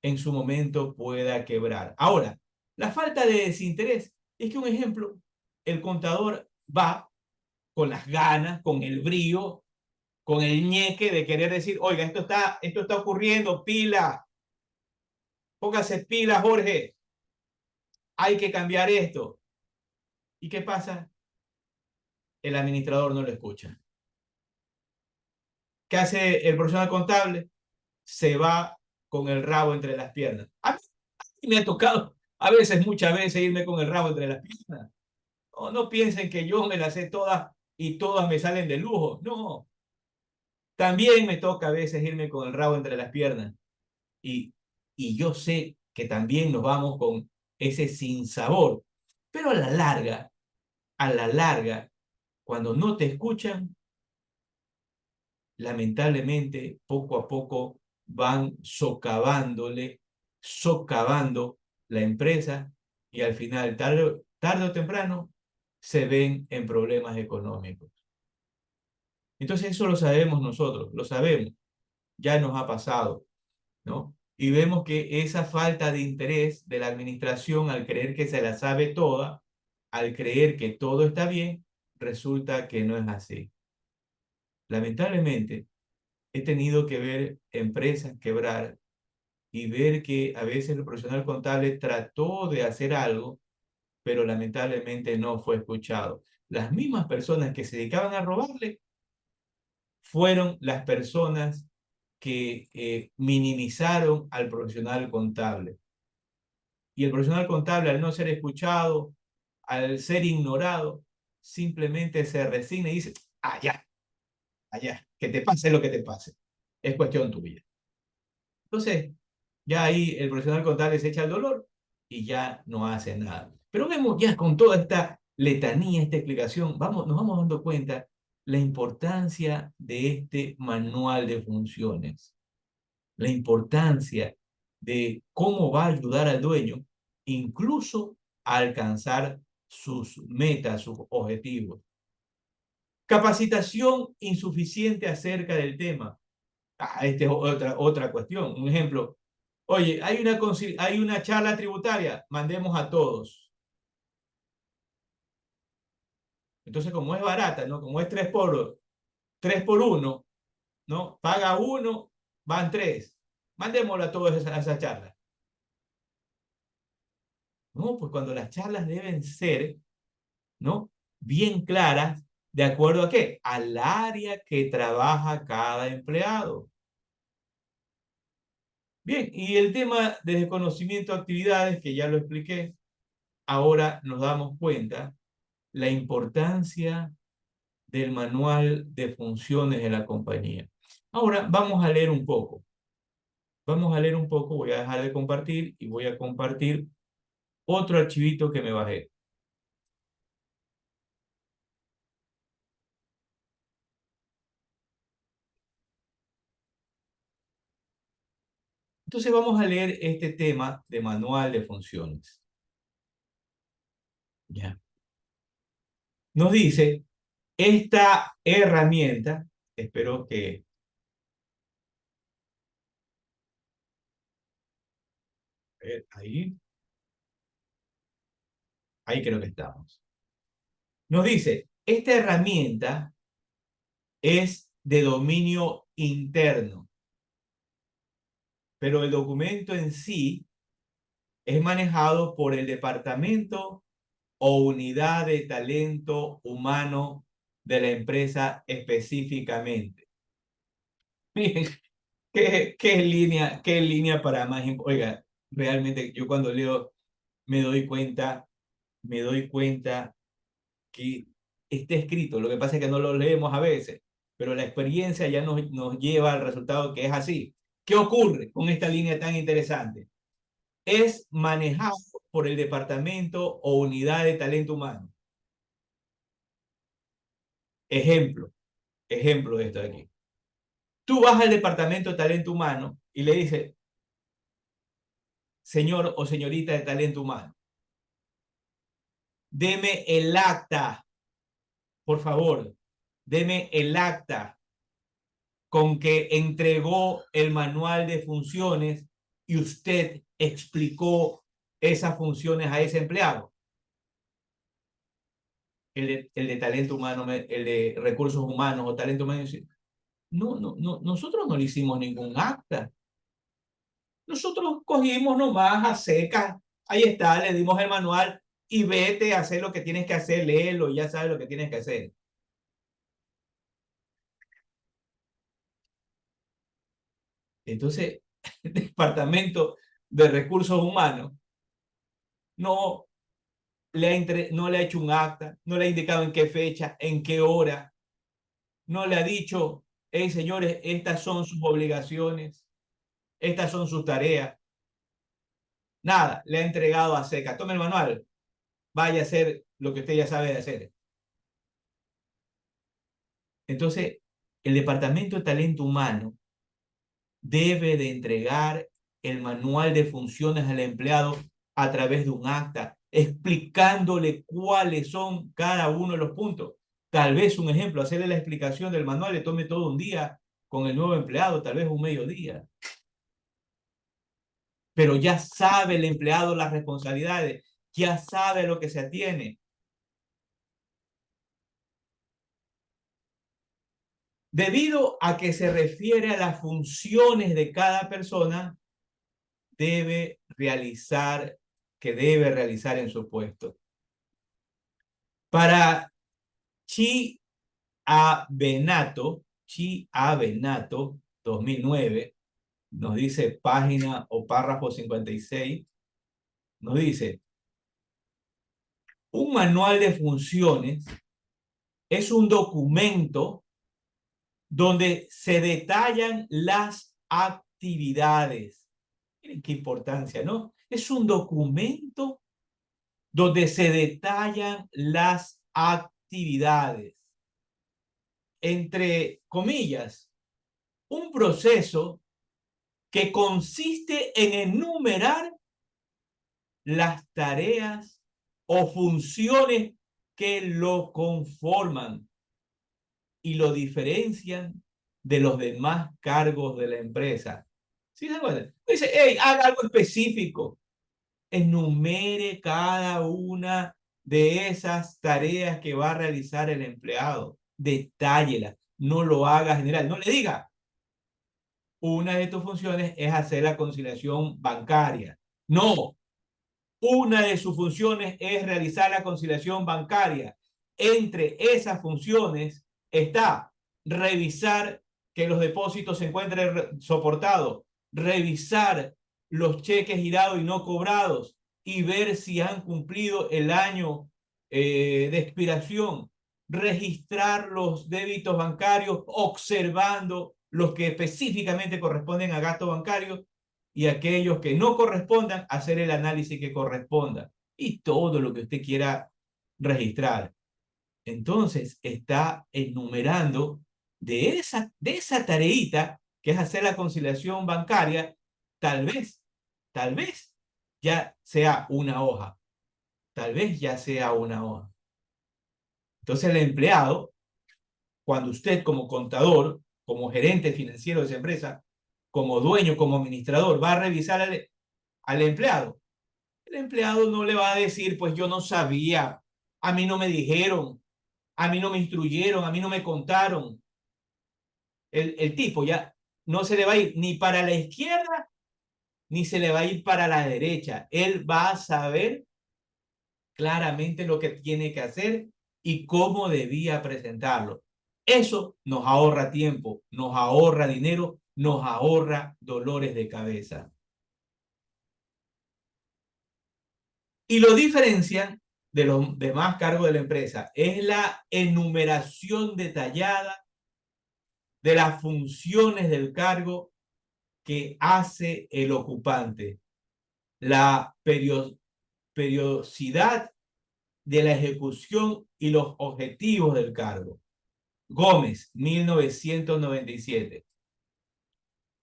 en su momento pueda quebrar. Ahora, la falta de desinterés es que, un ejemplo, el contador va con las ganas, con el brío, con el ñeque de querer decir, oiga, esto está ocurriendo, pila, póngase pila, Jorge, hay que cambiar esto. ¿Y qué pasa? El administrador no lo escucha. ¿Qué hace el profesional contable? Se va con el rabo entre las piernas. A mí me ha tocado a veces, muchas veces, irme con el rabo entre las piernas. No piensen que yo me las sé todas y todas me salen de lujo. No, también me toca a veces irme con el rabo entre las piernas. Y, y yo sé que también nos vamos con ese sinsabor. Pero a la larga, cuando no te escuchan, lamentablemente, poco a poco van socavando la empresa y al final, tarde o temprano, se ven en problemas económicos. Entonces eso lo sabemos nosotros, lo sabemos, ya nos ha pasado, ¿no? Y vemos que esa falta de interés de la administración al creer que se la sabe toda, al creer que todo está bien, resulta que no es así. Lamentablemente, he tenido que ver empresas quebrar y ver que a veces el profesional contable trató de hacer algo, pero lamentablemente no fue escuchado. Las mismas personas que se dedicaban a robarle fueron las personas que minimizaron al profesional contable. Y el profesional contable, al no ser escuchado, al ser ignorado, simplemente se resigna y dice, allá, allá, que te pase lo que te pase. Es cuestión tuya. Entonces, Ya ahí el profesional contable se echa el dolor y ya no hace nada. Pero vemos ya con toda esta letanía, esta explicación, nos vamos dando cuenta la importancia de este manual de funciones, la importancia de cómo va a ayudar al dueño incluso a alcanzar sus metas, sus objetivos. Capacitación insuficiente acerca del tema. Esta es otra cuestión. Un ejemplo. Oye, hay una charla tributaria, mandemos a todos. Entonces, como es barata, ¿no? Como es 3 por 1, ¿no? Paga uno, van 3. Mandémoslo a todos a esa charla. No, pues cuando las charlas deben ser, ¿no? Bien claras, ¿de acuerdo a qué? Al área que trabaja cada empleado. Bien, y el tema de desconocimiento de actividades, que ya lo expliqué, ahora nos damos cuenta la importancia del manual de funciones de la compañía. Ahora vamos a leer un poco. Vamos a leer un poco, voy a dejar de compartir y voy a compartir otro archivito que me bajé. Entonces vamos a leer este tema de manual de funciones. Ya. Nos dice, esta herramienta, espero que ahí, ahí creo que estamos. Nos dice, esta herramienta es de dominio interno, pero el documento en sí es manejado por el departamento o unidad de talento humano de la empresa específicamente. Miren, qué línea para más. Oiga, realmente yo cuando leo me doy cuenta, me doy cuenta que está escrito. Lo que pasa es que no lo leemos a veces, pero la experiencia ya nos lleva al resultado que es así. ¿Qué ocurre con esta línea tan interesante? Es manejado por el departamento o unidad de talento humano. Ejemplo de esto de aquí. Tú vas al departamento de talento humano y le dices, señor o señorita de talento humano, deme el acta, por favor, deme el acta con que entregó el manual de funciones y usted explicó esas funciones a ese empleado. El de talento humano, el de recursos humanos o talento humano, no, nosotros no le hicimos ningún acta. Nosotros cogimos nomás a secas, ahí está, le dimos el manual y vete a hacer lo que tienes que hacer, léelo y ya sabes lo que tienes que hacer. Entonces, el Departamento de Recursos Humanos no no le ha hecho un acta, no le ha indicado en qué fecha, en qué hora, no le ha dicho, hey señores, estas son sus obligaciones, estas son sus tareas. Nada, le ha entregado a seca. Tome el manual, vaya a hacer lo que usted ya sabe de hacer. Entonces, el Departamento de Talento Humano debe de entregar el manual de funciones al empleado a través de un acta, explicándole cuáles son cada uno de los puntos. Tal vez un ejemplo, hacerle la explicación del manual le tome todo un día con el nuevo empleado, tal vez un mediodía. Pero ya sabe el empleado las responsabilidades, ya sabe a lo que se atiene. Debido a que se refiere a las funciones de cada persona, que debe realizar en su puesto. Para Chi Abenato 2009, nos dice página o párrafo 56, nos dice, un manual de funciones es un documento donde se detallan las actividades, Miren qué importancia, ¿no? Es un documento donde se detallan las actividades. Entre comillas, un proceso que consiste en enumerar las tareas o funciones que lo conforman y lo diferencian de los demás cargos de la empresa. ¿Sí se acuerdan? Dice, hey, haga algo específico. Enumere cada una de esas tareas que va a realizar el empleado. Detállela. No lo haga general. No le diga, una de tus funciones es hacer la conciliación bancaria. No, una de sus funciones es realizar la conciliación bancaria. Entre esas funciones está revisar que los depósitos se encuentren soportados, revisar los cheques girados y no cobrados y ver si han cumplido el año de expiración, registrar los débitos bancarios observando los que específicamente corresponden a gastos bancarios y aquellos que no correspondan, hacer el análisis que corresponda y todo lo que usted quiera registrar. Entonces está enumerando de esa tareita que es hacer la conciliación bancaria, tal vez ya sea una hoja, tal vez ya sea una hoja. Entonces el empleado, cuando usted como contador, como gerente financiero de esa empresa, como dueño, como administrador, va a revisar al empleado, el empleado no le va a decir, pues yo no sabía, a mí no me dijeron, a mí no me instruyeron, a mí no me contaron. El tipo ya no se le va a ir ni para la izquierda ni se le va a ir para la derecha. Él va a saber claramente lo que tiene que hacer y cómo debía presentarlo. Eso nos ahorra tiempo, nos ahorra dinero, nos ahorra dolores de cabeza. Y lo diferencian de los demás cargos de la empresa es la enumeración detallada de las funciones del cargo que hace el ocupante, la periodicidad de la ejecución y los objetivos del cargo. Gómez, 1997.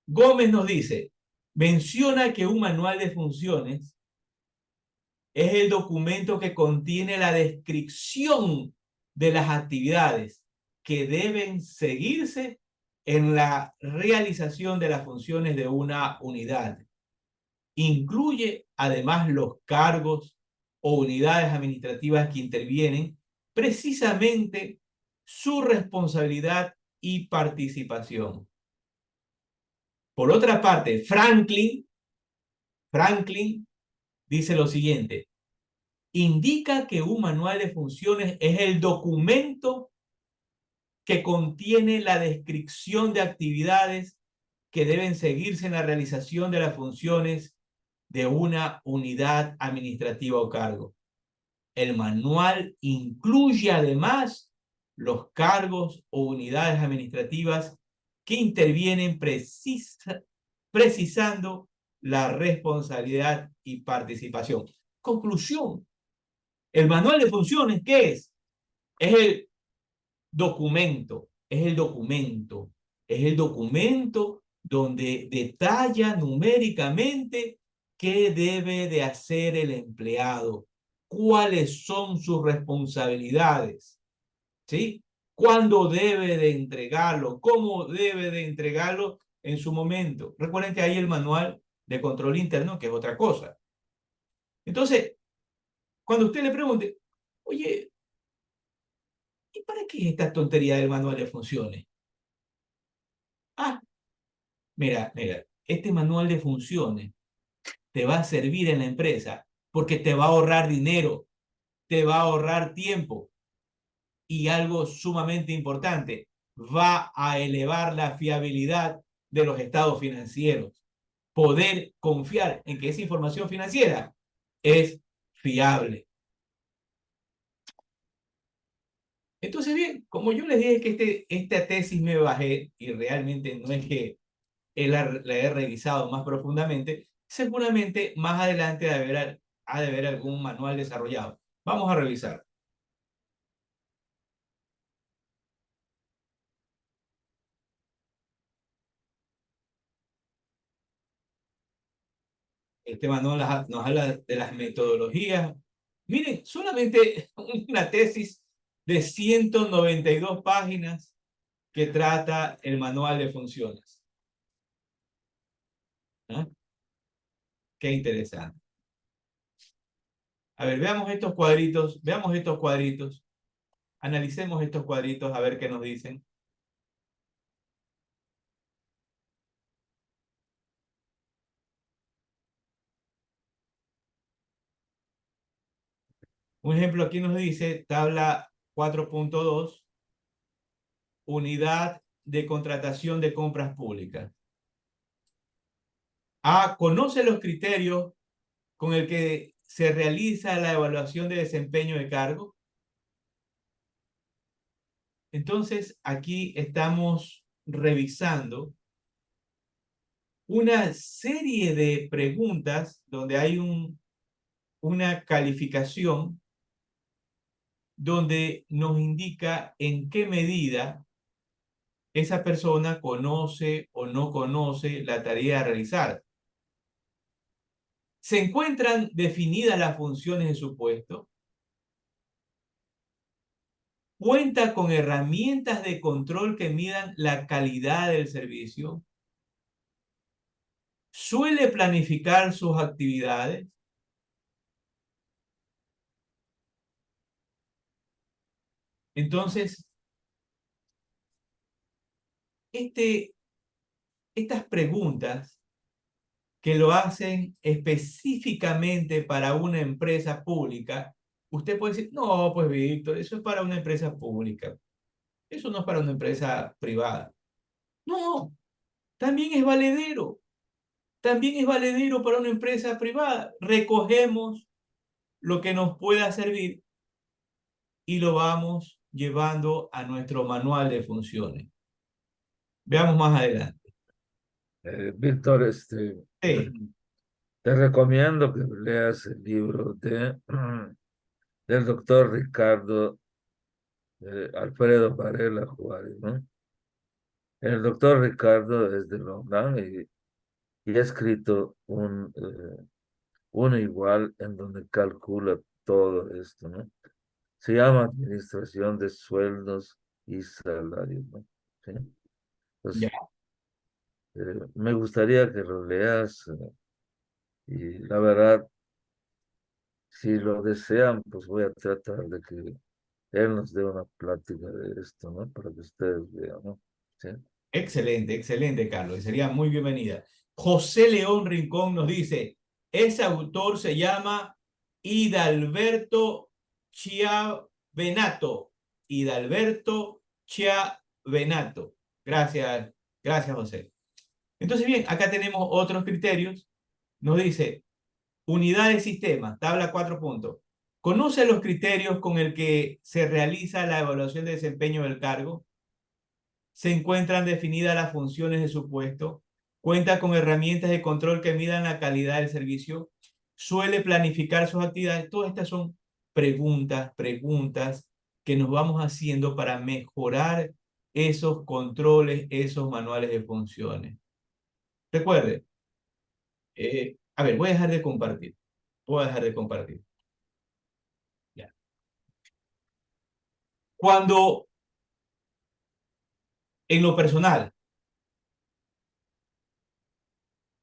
Gómez nos dice, menciona que un manual de funciones es el documento que contiene la descripción de las actividades que deben seguirse en la realización de las funciones de una unidad. Incluye además los cargos o unidades administrativas que intervienen, precisamente su responsabilidad y participación. Por otra parte, Franklin dice lo siguiente, indica que un manual de funciones es el documento que contiene la descripción de actividades que deben seguirse en la realización de las funciones de una unidad administrativa o cargo. El manual incluye además los cargos o unidades administrativas que intervienen precisando la responsabilidad y participación. Conclusión, el manual de funciones, ¿qué es? Es el documento, es el documento donde detalla numéricamente qué debe de hacer el empleado, cuáles son sus responsabilidades, ¿sí? ¿Cuándo debe de entregarlo? ¿Cómo debe de entregarlo en su momento? Recuerden que hay el manual de control interno, que es otra cosa. Entonces, cuando usted le pregunte, oye, ¿y para qué es esta tontería del manual de funciones? Ah, mira, este manual de funciones te va a servir en la empresa porque te va a ahorrar dinero, te va a ahorrar tiempo y algo sumamente importante, va a elevar la fiabilidad de los estados financieros. Poder confiar en que esa información financiera es fiable. Entonces, bien, como yo les dije que esta tesis me bajé y realmente no es que la he revisado más profundamente, Seguramente más adelante ha de haber algún manual desarrollado. Vamos a revisar. Este manual nos habla de las metodologías. Miren, solamente una tesis de 192 páginas que trata el manual de funciones. ¿Ah? Qué interesante. A ver, veamos estos cuadritos, analicemos estos cuadritos a ver qué nos dicen. Un ejemplo aquí nos dice tabla 4.2, unidad de contratación de compras públicas. A, conoce los criterios con el que se realiza la evaluación de desempeño de cargo. Entonces, aquí estamos revisando una serie de preguntas donde hay una calificación donde nos indica en qué medida esa persona conoce o no conoce la tarea a realizar. ¿Se encuentran definidas las funciones de su puesto? ¿Cuenta con herramientas de control que midan la calidad del servicio? ¿Suele planificar sus actividades? Entonces, estas preguntas que lo hacen específicamente para una empresa pública, usted puede decir, no, pues Víctor, eso es para una empresa pública, eso no es para una empresa privada. No, también es valedero, también es valedero para una empresa privada. Recogemos lo que nos pueda servir y lo vamos llevando a nuestro manual de funciones. Veamos más adelante. Víctor, Sí, te recomiendo que leas el libro del doctor Ricardo Alfredo Varela Juárez, ¿no? El doctor Ricardo es de la UNAM y ha escrito uno igual en donde calcula todo esto, ¿no? Se llama Administración de Sueldos y Salarios, ¿no? ¿Sí? ya, Pues me gustaría que lo leas y la verdad, si lo desean, pues voy a tratar de que él nos dé una plática de esto, ¿no? Para que ustedes vean, ¿no? ¿Sí? excelente, excelente, Carlos, y sería muy bienvenida. José León Rincón nos dice, ese autor se llama Hidalberto Chiavenato. Hidalberto Chiavenato. Gracias, gracias, José. Entonces, bien, acá tenemos otros criterios. Nos dice, unidad de sistema, tabla 4 puntos. ¿Conoce los criterios con el que se realiza la evaluación de desempeño del cargo? ¿Se encuentran definidas las funciones de su puesto? ¿Cuenta con herramientas de control que midan la calidad del servicio? ¿Suele planificar sus actividades? Todas estas son preguntas que nos vamos haciendo para mejorar esos controles, esos manuales de funciones. Recuerde, a ver, voy a dejar de compartir. Voy a dejar de compartir. Ya. Cuando en lo personal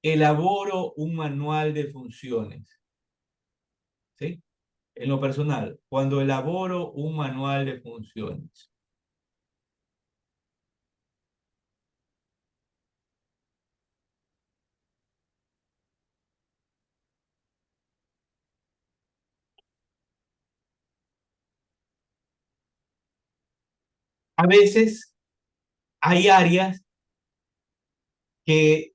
elaboro un manual de funciones, ¿sí? En lo personal, cuando elaboro un manual de funciones, a veces hay áreas que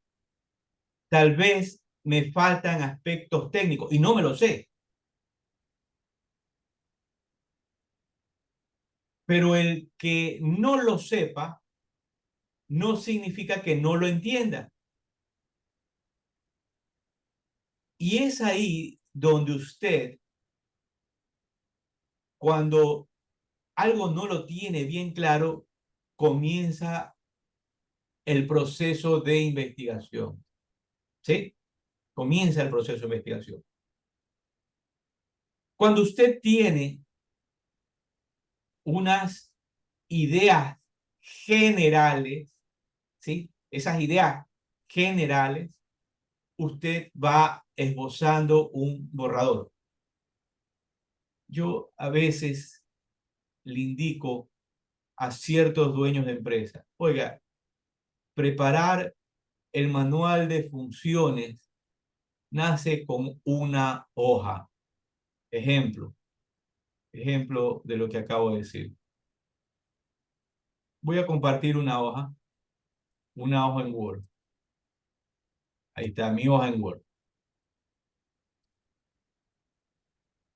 tal vez me faltan aspectos técnicos y no me lo sé, pero el que no lo sepa no significa que no lo entienda. Y es ahí donde usted, cuando algo no lo tiene bien claro, comienza el proceso de investigación. ¿Sí? Comienza el proceso de investigación. Cuando usted tiene unas ideas generales, ¿sí? Esas ideas generales, usted va esbozando un borrador. Yo a veces le indico a ciertos dueños de empresas, oiga, preparar el manual de funciones nace con una hoja. Ejemplo de lo que acabo de decir. Voy a compartir una hoja en Word. Ahí está mi hoja en Word.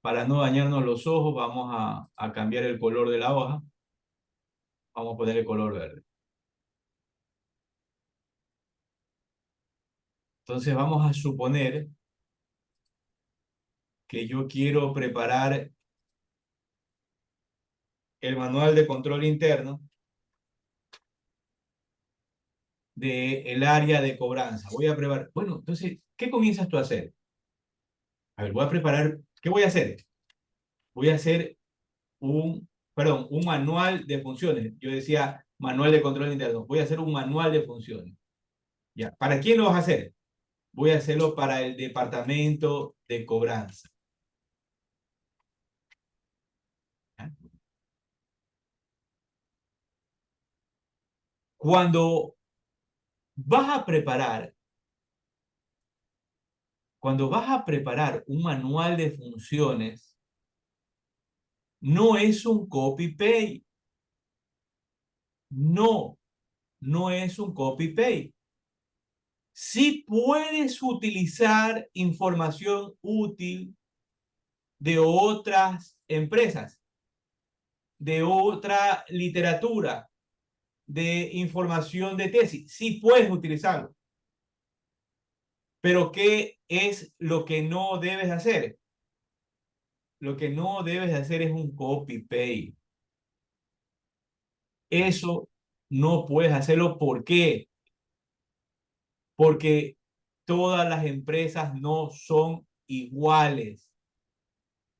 Para no dañarnos los ojos, vamos a cambiar el color de la hoja. Vamos a poner el color verde. Entonces vamos a suponer que yo quiero preparar el manual de control interno del área de cobranza. Voy a preparar. Bueno, entonces, ¿qué comienzas tú a hacer? A ver, voy a preparar. ¿Qué voy a hacer? Voy a hacer un manual de funciones. Yo decía manual de control interno. Voy a hacer un manual de funciones. Ya. ¿Para quién lo vas a hacer? Voy a hacerlo para el departamento de cobranza. ¿Ya? Cuando vas a preparar, cuando vas a preparar un manual de funciones, no es un copy-paste. No, no es un copy-paste. Sí puedes utilizar información útil de otras empresas, de otra literatura, de información de tesis. Sí puedes utilizarlo. Pero ¿qué es lo que no debes hacer? Lo que no debes hacer es un copy-paste. Eso no puedes hacerlo. ¿Por qué? Porque todas las empresas no son iguales.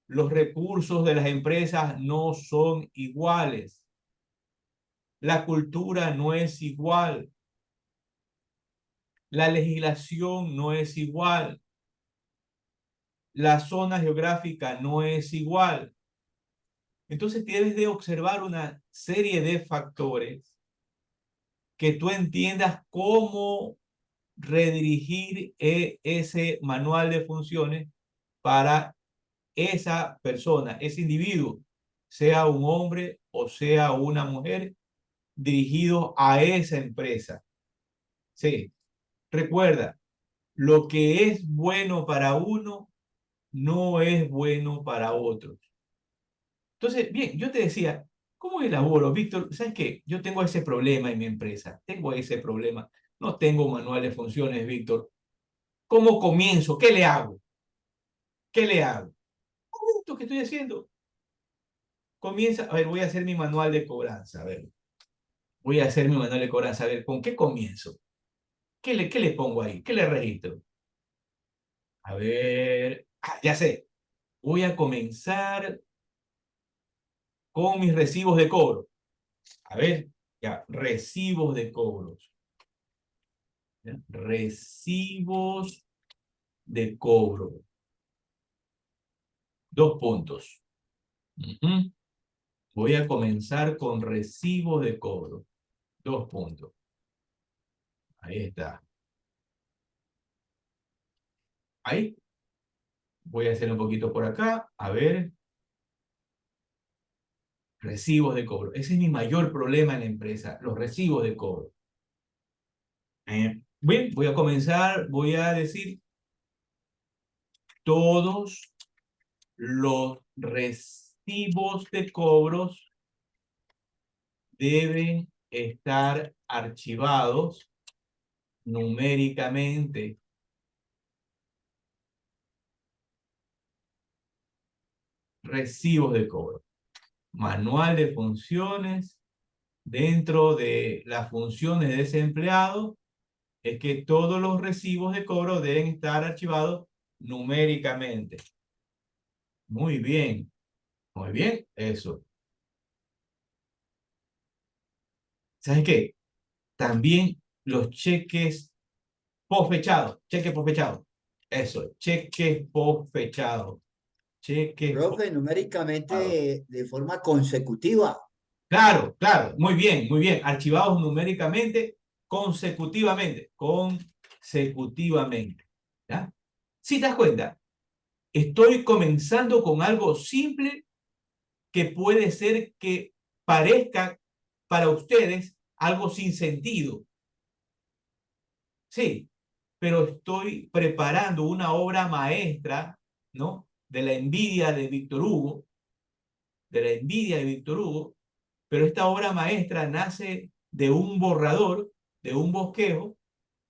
Los recursos de las empresas no son iguales. La cultura no es igual. La legislación no es igual. La zona geográfica no es igual. Entonces tienes de observar una serie de factores que tú entiendas cómo redirigir ese manual de funciones para esa persona, ese individuo, sea un hombre o sea una mujer, dirigido a esa empresa. Sí, recuerda, lo que es bueno para uno no es bueno para otros. Entonces, bien, yo te decía, ¿cómo elaboro, Víctor? ¿Sabes qué? Yo tengo ese problema en mi empresa, tengo ese problema. No tengo manual de funciones, Víctor. ¿Cómo comienzo? ¿Qué le hago? ¿Qué le hago? Esto que estoy haciendo. Comienza, a ver, voy a hacer mi manual de cobranza, a ver. Voy a hacer mi manual de cobranza, a ver, ¿con qué comienzo? Qué le pongo ahí? ¿Qué le registro? A ver, ya sé. Voy a comenzar con mis recibos de cobro. A ver, ya, recibos de cobros. ¿Ya? Recibos de cobro. Dos puntos. Ujú. Voy a comenzar con recibos de cobro. Dos puntos. Ahí está. Ahí. Voy a hacer un poquito por acá. A ver. Recibos de cobro. Ese es mi mayor problema en la empresa. Los recibos de cobro. Bien, voy a comenzar. Voy a decir todos los recibos de cobros deben estar archivados numéricamente recibos de cobro. Manual de funciones. Dentro de las funciones de ese empleado es que todos los recibos de cobro deben estar archivados numéricamente. Muy bien, eso. ¿Sabes qué? También los cheques posfechados, eso, cheques posfechados, cheques Profe, posfechados. numéricamente de forma consecutiva. Claro, claro, muy bien, archivados numéricamente, consecutivamente, ¿ya? Si te das cuenta, estoy comenzando con algo simple que puede ser que parezca para ustedes algo sin sentido. Sí, pero estoy preparando una obra maestra, ¿no? De la envidia de Víctor Hugo, pero esta obra maestra nace de un borrador, de un bosquejo,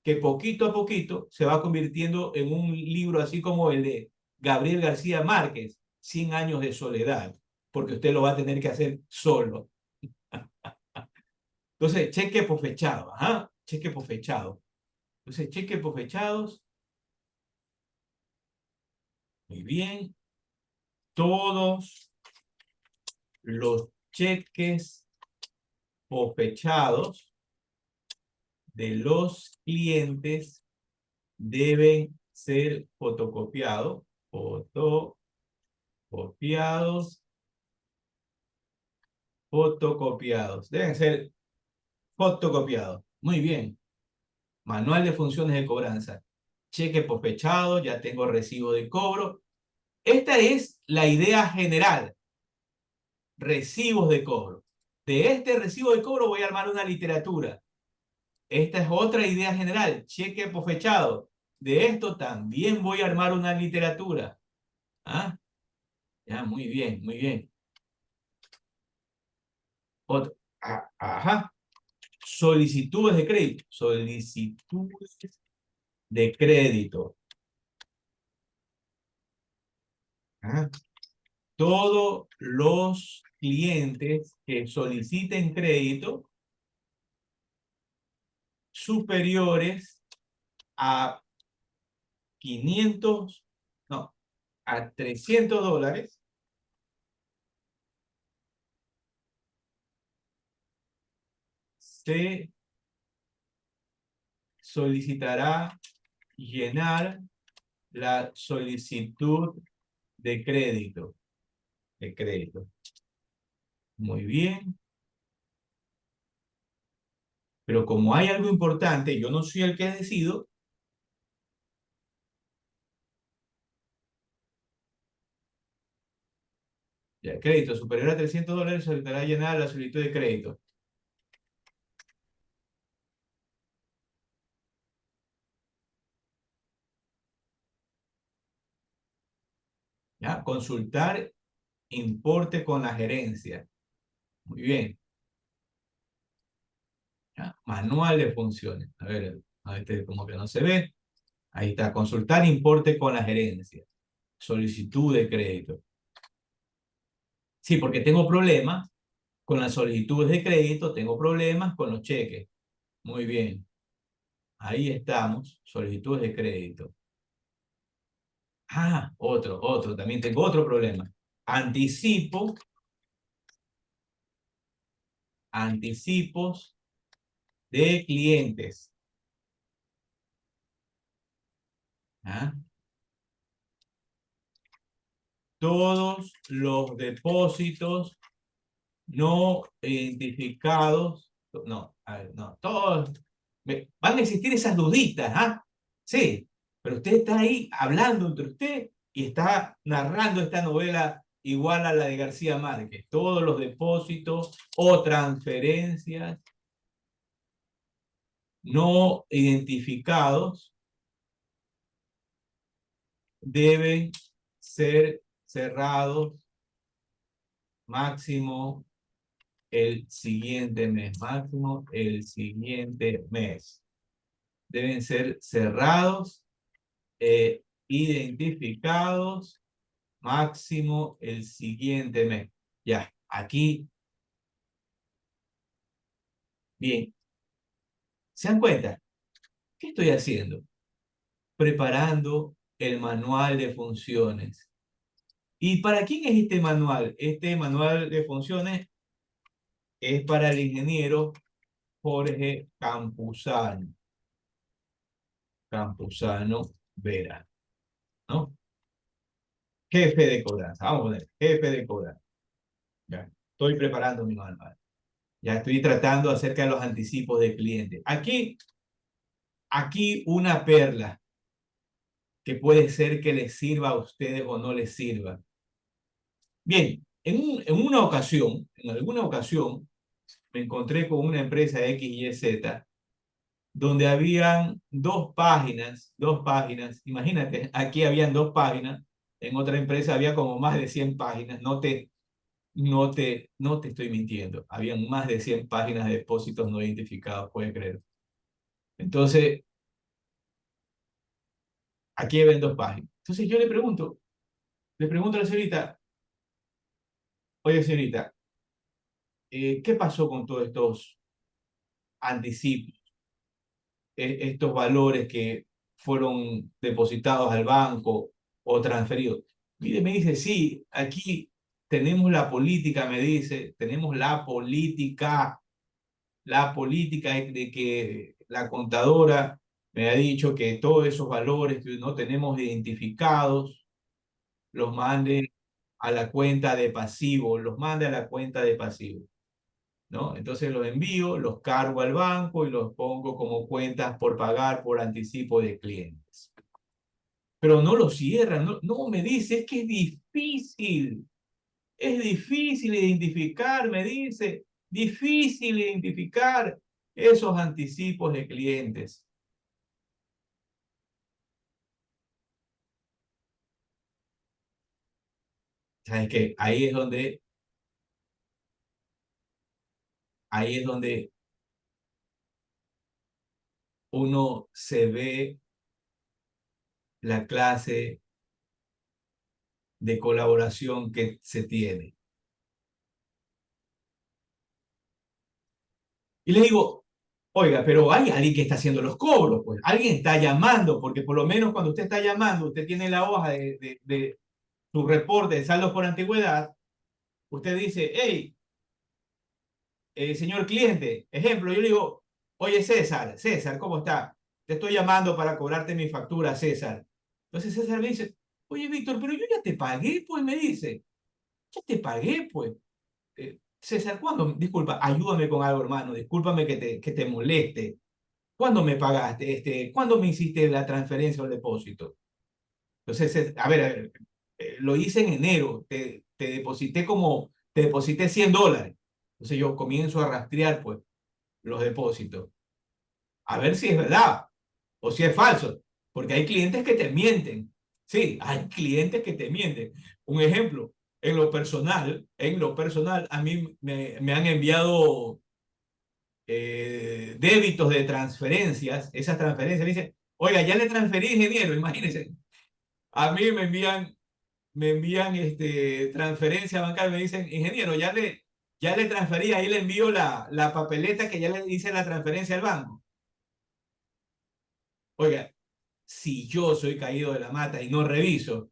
que poquito a poquito se va convirtiendo en un libro así como el de Gabriel García Márquez, 100 años de soledad, porque usted lo va a tener que hacer solo. Entonces, cheque por fechado, ajá, cheque por fechado. Entonces, cheque por fechados, muy bien. Todos los cheques por fechados de los clientes deben ser fotocopiados, deben ser fotocopiados. Muy bien. Manual de funciones de cobranza. Cheque por fechado, ya tengo recibo de cobro. Esta es la idea general. Recibos de cobro. De este recibo de cobro voy a armar una literatura. Esta es otra idea general. Cheque por fechado. De esto también voy a armar una literatura. ¿Ah? Ya, muy bien, muy bien. Otro. Ajá. Solicitudes de crédito. Solicitudes de crédito. ¿Ah? Todos los clientes que soliciten crédito superiores a 500, no, a $300 se solicitará llenar la solicitud de crédito. Muy bien. Pero como hay algo importante, yo no soy el que decido. Ya, crédito superior a $300 solicitará llenar la solicitud de crédito. ¿Ya? Consultar importe con la gerencia. Muy bien. ¿Ya? Manual de funciones. A ver, como que no se ve. Ahí está. Consultar importe con la gerencia. Solicitud de crédito. Sí, porque tengo problemas con las solicitudes de crédito, tengo problemas con los cheques. Muy bien. Ahí estamos. Solicitudes de crédito. Ah, otro. También tengo otro problema. Anticipos de clientes. ¿Ah? Todos los depósitos no identificados, no, a ver, no, todos, van a existir esas duditas, ¿ah? Sí, pero usted está ahí hablando entre usted y está narrando esta novela igual a la de García Márquez. Todos los depósitos o transferencias no identificados deben ser cerrados máximo el siguiente mes. Deben ser cerrados, identificados máximo el siguiente mes. Ya, aquí. Bien. ¿Se dan cuenta? ¿Qué estoy haciendo? Preparando el manual de funciones. ¿Y para quién es este manual? Este manual de funciones es para el ingeniero Jorge Campuzano. Campuzano Vera, ¿no? Jefe de cobranza. Vamos a poner, jefe de cobranza. Ya, estoy preparando mi manual. Ya estoy tratando acerca de los anticipos del cliente. Aquí una perla que puede ser que les sirva a ustedes o no les sirva. Bien, en alguna ocasión, me encontré con una empresa X, Y, Z, donde habían dos páginas, imagínate, aquí habían 2 páginas, en otra empresa había como más de 100 páginas, no te estoy mintiendo, habían más de 100 páginas de depósitos no identificados, puedes creer. Entonces, aquí habían 2 páginas. Entonces yo le pregunto a la señorita, oye señorita, ¿qué pasó con todos estos anticipos, estos valores que fueron depositados al banco o transferidos? Mire, me dice, sí, aquí tenemos la política, me dice, tenemos la política de que la contadora me ha dicho que todos esos valores que no tenemos identificados los mande a la cuenta de pasivo, los mande a la cuenta de pasivo, ¿no? Entonces los envío, los cargo al banco y los pongo como cuentas por pagar por anticipo de clientes. Pero no lo cierran, no me dice, es que es difícil identificar, me dice, difícil identificar esos anticipos de clientes. ¿Sabes qué? Ahí es donde uno se ve la clase de colaboración que se tiene. Y le digo, oiga, pero hay alguien que está haciendo los cobros, pues alguien está llamando, porque por lo menos cuando usted está llamando, usted tiene la hoja de su reporte de saldos por antigüedad, usted dice, hey, señor cliente, ejemplo, yo le digo, oye César, ¿cómo está? Te estoy llamando para cobrarte mi factura, César. Entonces César me dice, oye Víctor, pero yo ya te pagué, pues me dice, ya te pagué, pues. César, ¿cuándo? Disculpa, ayúdame con algo, hermano, discúlpame que te moleste. ¿Cuándo me pagaste? ¿Cuándo me hiciste la transferencia o el depósito? Entonces, a ver, lo hice en enero, te deposité $100. Entonces yo comienzo a rastrear, pues, los depósitos. A ver si es verdad o si es falso, porque hay clientes que te mienten. Sí, hay clientes que te mienten. Un ejemplo, en lo personal, a mí me han enviado débitos de transferencias, esas transferencias, me dicen, oiga, ya le transferí, ingeniero, imagínense. A mí me envían transferencia bancaria, me dicen, ingeniero, ya le transferí, ahí le envío la papeleta que ya le hice la transferencia al banco. Oiga, si yo soy caído de la mata y no reviso,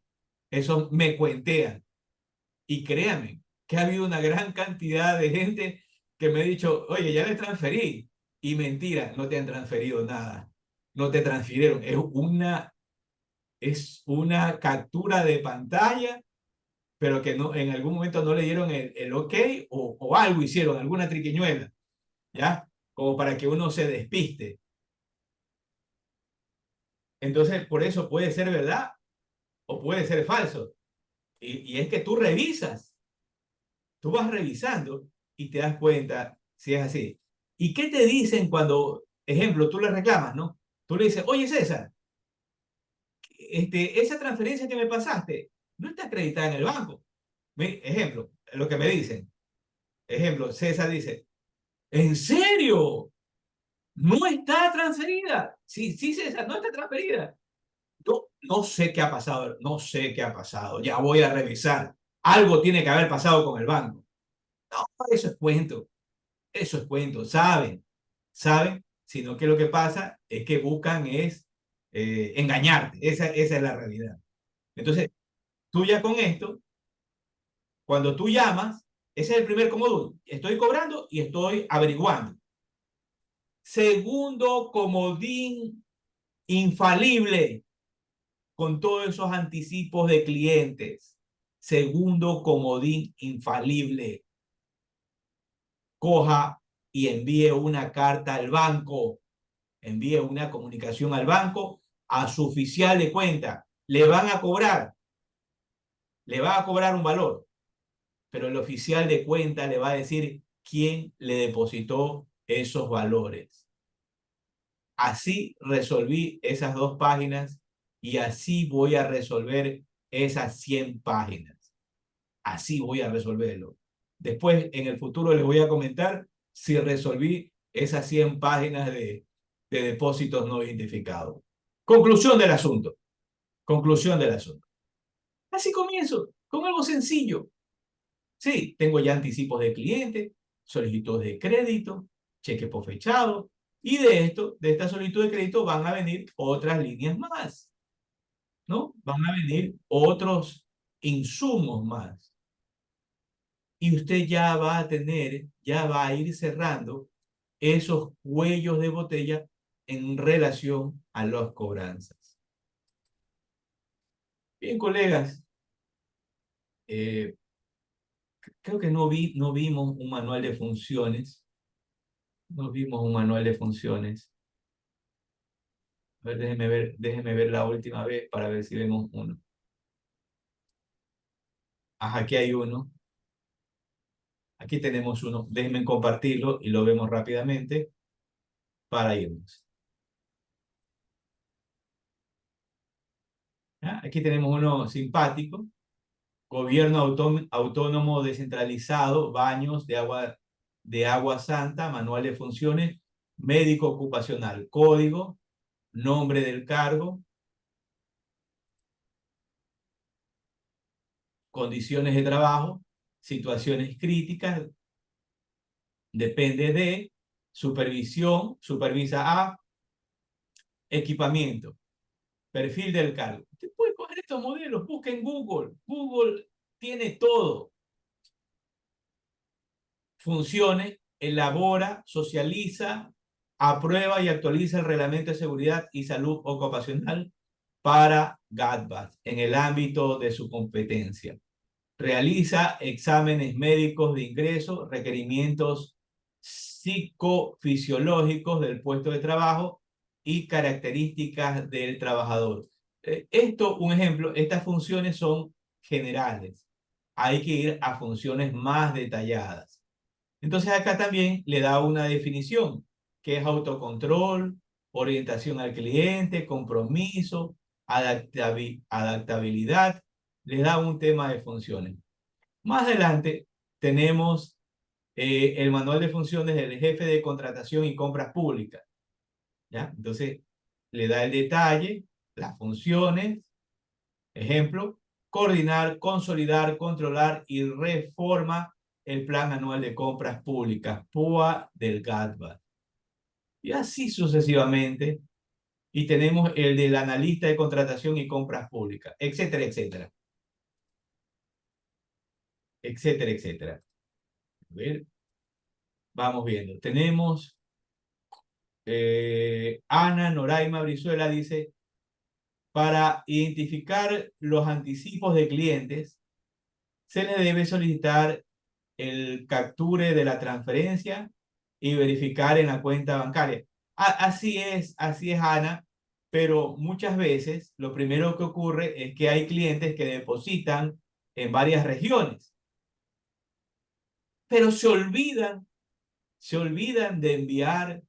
eso me cuentean. Y créanme que ha habido una gran cantidad de gente que me ha dicho, oye, ya le transferí. Y mentira, no te han transferido nada. No te transfirieron. Es una captura de pantalla, pero que no, en algún momento no le dieron el ok o algo hicieron, alguna triquiñuela, ¿ya? Como para que uno se despiste. Entonces, por eso puede ser verdad o puede ser falso. Y es que tú vas revisando y te das cuenta si es así. ¿Y qué te dicen cuando, ejemplo, tú le reclamas, ¿no? Tú le dices, oye César, esa transferencia que me pasaste no está acreditada en el banco. Ejemplo, lo que me dicen. Ejemplo, César dice, ¿en serio? ¿No está transferida? Sí, sí, César, no está transferida. Yo no sé qué ha pasado, no sé qué ha pasado, ya voy a revisar. Algo tiene que haber pasado con el banco. No, eso es cuento, eso es cuento, saben, sino que lo que pasa es que buscan es engañarte, esa es la realidad. Entonces, tú ya con esto, cuando tú llamas, ese es el primer comodín, estoy cobrando y estoy averiguando. Segundo comodín infalible, con todos esos anticipos de clientes. Segundo comodín infalible. Coja y envíe una carta al banco, envíe una comunicación al banco, a su oficial de cuenta. Le van a cobrar, le va a cobrar un valor, pero el oficial de cuenta le va a decir quién le depositó esos valores. Así resolví esas 2 páginas y así voy a resolver esas 100 páginas. Así voy a resolverlo. Después, en el futuro, les voy a comentar si resolví esas 100 páginas de depósitos no identificados. Conclusión del asunto. Conclusión del asunto. Así comienzo, con algo sencillo. Sí, tengo ya anticipos de cliente, solicitudes de crédito, cheque por fechado, y de esta solicitud de crédito van a venir otras líneas más, ¿no? Van a venir otros insumos más. Y usted ya va a tener, ya va a ir cerrando esos cuellos de botella en relación a las cobranzas. Bien, colegas, eh, creo que no vimos un manual de funciones. No vimos un manual de funciones. A ver, déjeme ver la última vez para ver si vemos uno. Ajá, aquí hay uno. Aquí tenemos uno. Déjenme compartirlo y lo vemos rápidamente para irnos. ¿Ah? Aquí tenemos uno simpático. Gobierno autónomo descentralizado, baños de agua santa, manual de funciones, médico ocupacional, código, nombre del cargo, condiciones de trabajo, situaciones críticas, depende de, supervisión, supervisa a, equipamiento, perfil del cargo. Usted puede coger estos modelos, busca en Google. Google tiene todo. Funciones, elabora, socializa, aprueba y actualiza el reglamento de seguridad y salud ocupacional para GATBAT en el ámbito de su competencia. Realiza exámenes médicos de ingreso, requerimientos psicofisiológicos del puesto de trabajo y características del trabajador. Un ejemplo, estas funciones son generales. Hay que ir a funciones más detalladas. Entonces acá también le da una definición, que es autocontrol, orientación al cliente, compromiso, adaptabilidad, le da un tema de funciones. Más adelante tenemos el manual de funciones del jefe de contratación y compras públicas. ¿Ya? Entonces le da el detalle, las funciones, ejemplo, coordinar, consolidar, controlar y reforma el plan anual de compras públicas, PUA del GATBAT. Y así sucesivamente. Y tenemos el del analista de contratación y compras públicas, etcétera, etcétera. Etcétera, etcétera. A ver, vamos viendo. Tenemos Ana Noraima Brizuela dice, para identificar los anticipos de clientes, se le debe solicitar el capture de la transferencia y verificar en la cuenta bancaria. Así es, Ana, pero muchas veces lo primero que ocurre es que hay clientes que depositan en varias regiones, pero se olvidan de enviar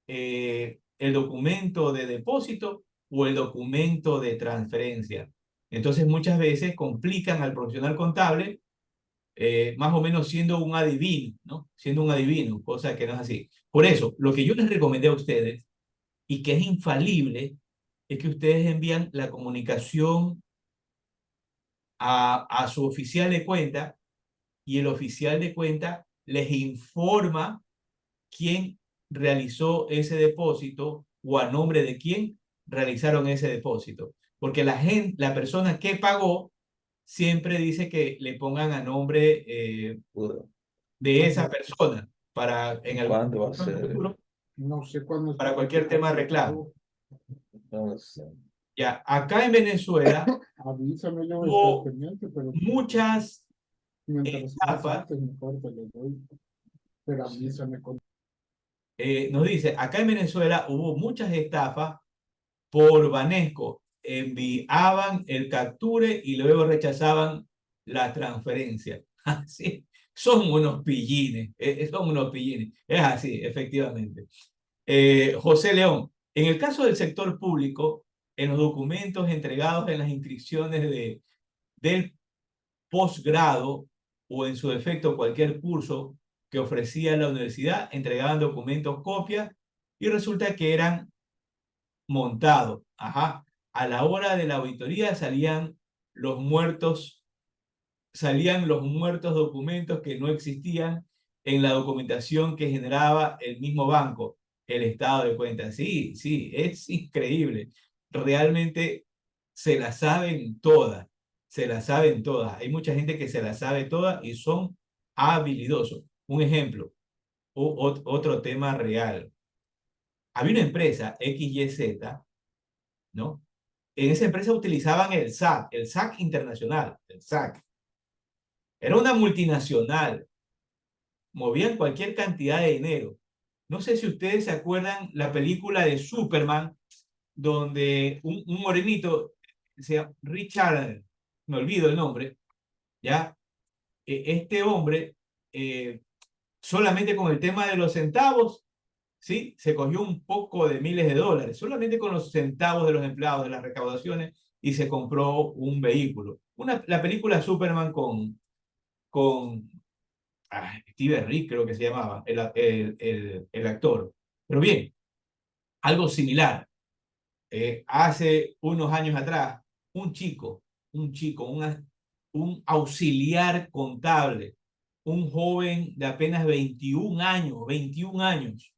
el documento de depósito o el documento de transferencia. Entonces muchas veces complican al profesional contable, más o menos siendo un adivino, ¿no? Siendo un adivino, cosa que no es así. Por eso, lo que yo les recomendé a ustedes y que es infalible es que ustedes envían la comunicación a su oficial de cuenta y el oficial de cuenta les informa quién realizó ese depósito o a nombre de quién realizaron ese depósito. Porque la persona que pagó siempre dice que le pongan a nombre Bueno, de esa persona para en algún ¿cuándo va a ser? futuro, No sé cuándo es para cualquier tema de reclamo. No lo sé. Ya, acá en Venezuela Avísame, yo voy a estar hubo pendiente, pero muchas mientras más estafas. antes mejor te lo doy. Pero avísame con Nos dice, acá en Venezuela hubo muchas estafas por Banesco. Enviaban el capture y luego rechazaban la transferencia. Así, son unos pillines, son unos pillines. Es así, efectivamente. José León, en el caso del sector público, en los documentos entregados en las inscripciones del posgrado o en su defecto cualquier curso que ofrecía la universidad, entregaban documentos, copias y resulta que eran montados. Ajá. A la hora de la auditoría los muertos, salían los muertos documentos que no existían en la documentación que generaba el mismo banco, el estado de cuenta. Sí, sí, es increíble. Realmente se la saben todas, se la saben todas. Hay mucha gente que se la sabe todas y son habilidosos. Un ejemplo, otro tema real. Había una empresa, XYZ, ¿no? En esa empresa utilizaban el SAC internacional, el SAC. Era una multinacional, movían cualquier cantidad de dinero. No sé si ustedes se acuerdan la película de Superman, donde un morenito, se llama Richard, me olvido el nombre, ¿ya? Este hombre, solamente con el tema de los centavos, ¿sí? Se cogió un poco de miles de dólares, solamente con los centavos de los empleados, de las recaudaciones, y se compró un vehículo. La película Superman con Steve Rick, creo que se llamaba, el actor. Pero bien, algo similar. Hace unos años atrás, un chico, un auxiliar contable, un joven de apenas 21 años,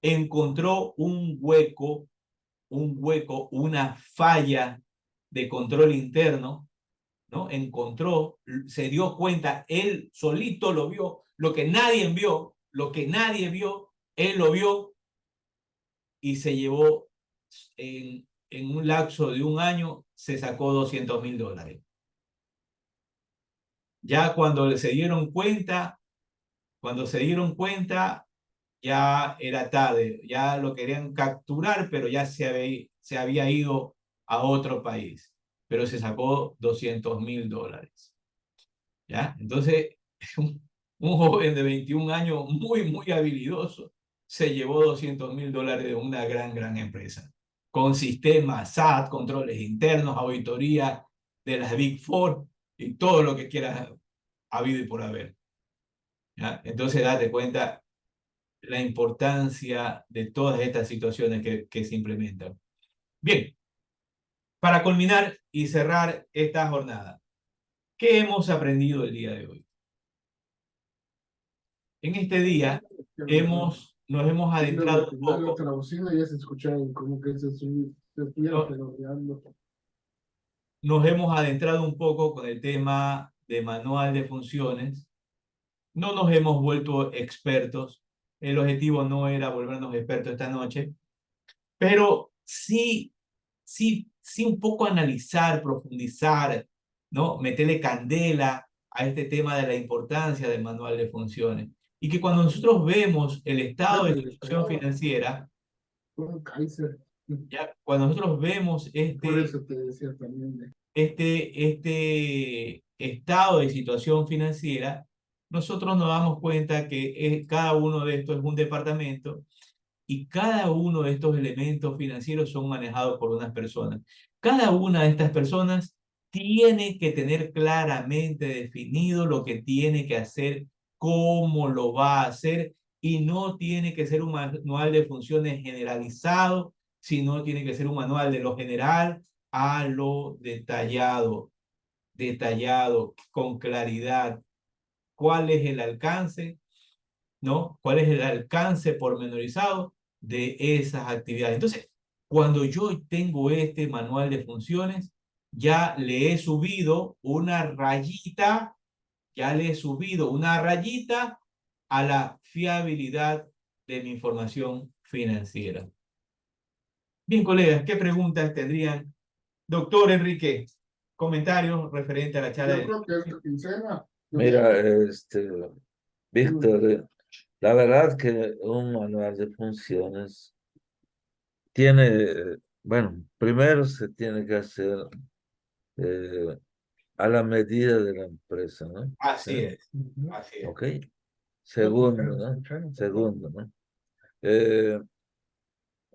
encontró una falla de control interno, ¿no? Se dio cuenta, él solito lo vio, lo que nadie vio, él lo vio y se llevó en un lapso de un año, se sacó $200,000. Ya cuando se dieron cuenta, ya era tarde, ya lo querían capturar, pero ya se había ido a otro país, pero se sacó $200,000. ¿Ya? Entonces, un joven de 21 años muy, muy habilidoso se llevó $200,000 de una gran empresa, con sistemas SAT, controles internos, auditoría de las Big Four y todo lo que quieras habido y por haber. ¿Ya? Entonces, date cuenta la importancia de todas estas situaciones que se implementan. Bien, para culminar y cerrar esta jornada, ¿qué hemos aprendido el día de hoy? En este día nos hemos adentrado un la poco, otra bocina ya se escuchaba como que se estuviera no- peloteando. nos hemos adentrado un poco con el tema de manual de funciones. No nos hemos vuelto expertos. El objetivo no era volvernos expertos esta noche, pero sí un poco analizar, profundizar, ¿no? Meterle candela a este tema de la importancia del manual de funciones. Y que cuando nosotros vemos el estado de situación financiera, Un Kaiser. ya, cuando nosotros vemos Por eso te decía también este estado de situación financiera, nosotros nos damos cuenta que cada uno de estos es un departamento y cada uno de estos elementos financieros son manejados por unas personas. Cada una de estas personas tiene que tener claramente definido lo que tiene que hacer, cómo lo va a hacer y no tiene que ser un manual de funciones generalizado, sino tiene que ser un manual de lo general a lo detallado, detallado, con claridad. ¿Cuál es el alcance? ¿No? ¿Cuál es el alcance pormenorizado de esas actividades? Entonces, cuando yo tengo este manual de funciones, ya le he subido una rayita, ya le he subido una rayita a la fiabilidad de mi información financiera. Bien, colegas, ¿qué preguntas tendrían? Doctor Enrique, comentarios referente a la charla Yo de... creo que esta quincena, Mira, mm, Víctor, la verdad que un manual de funciones tiene, bueno, primero se tiene que hacer eh, a la medida de la empresa, ¿no? ¿Sí? Así es, ujú, así es. Ok. Segundo, ¿no? Segundo, ¿no? Eh,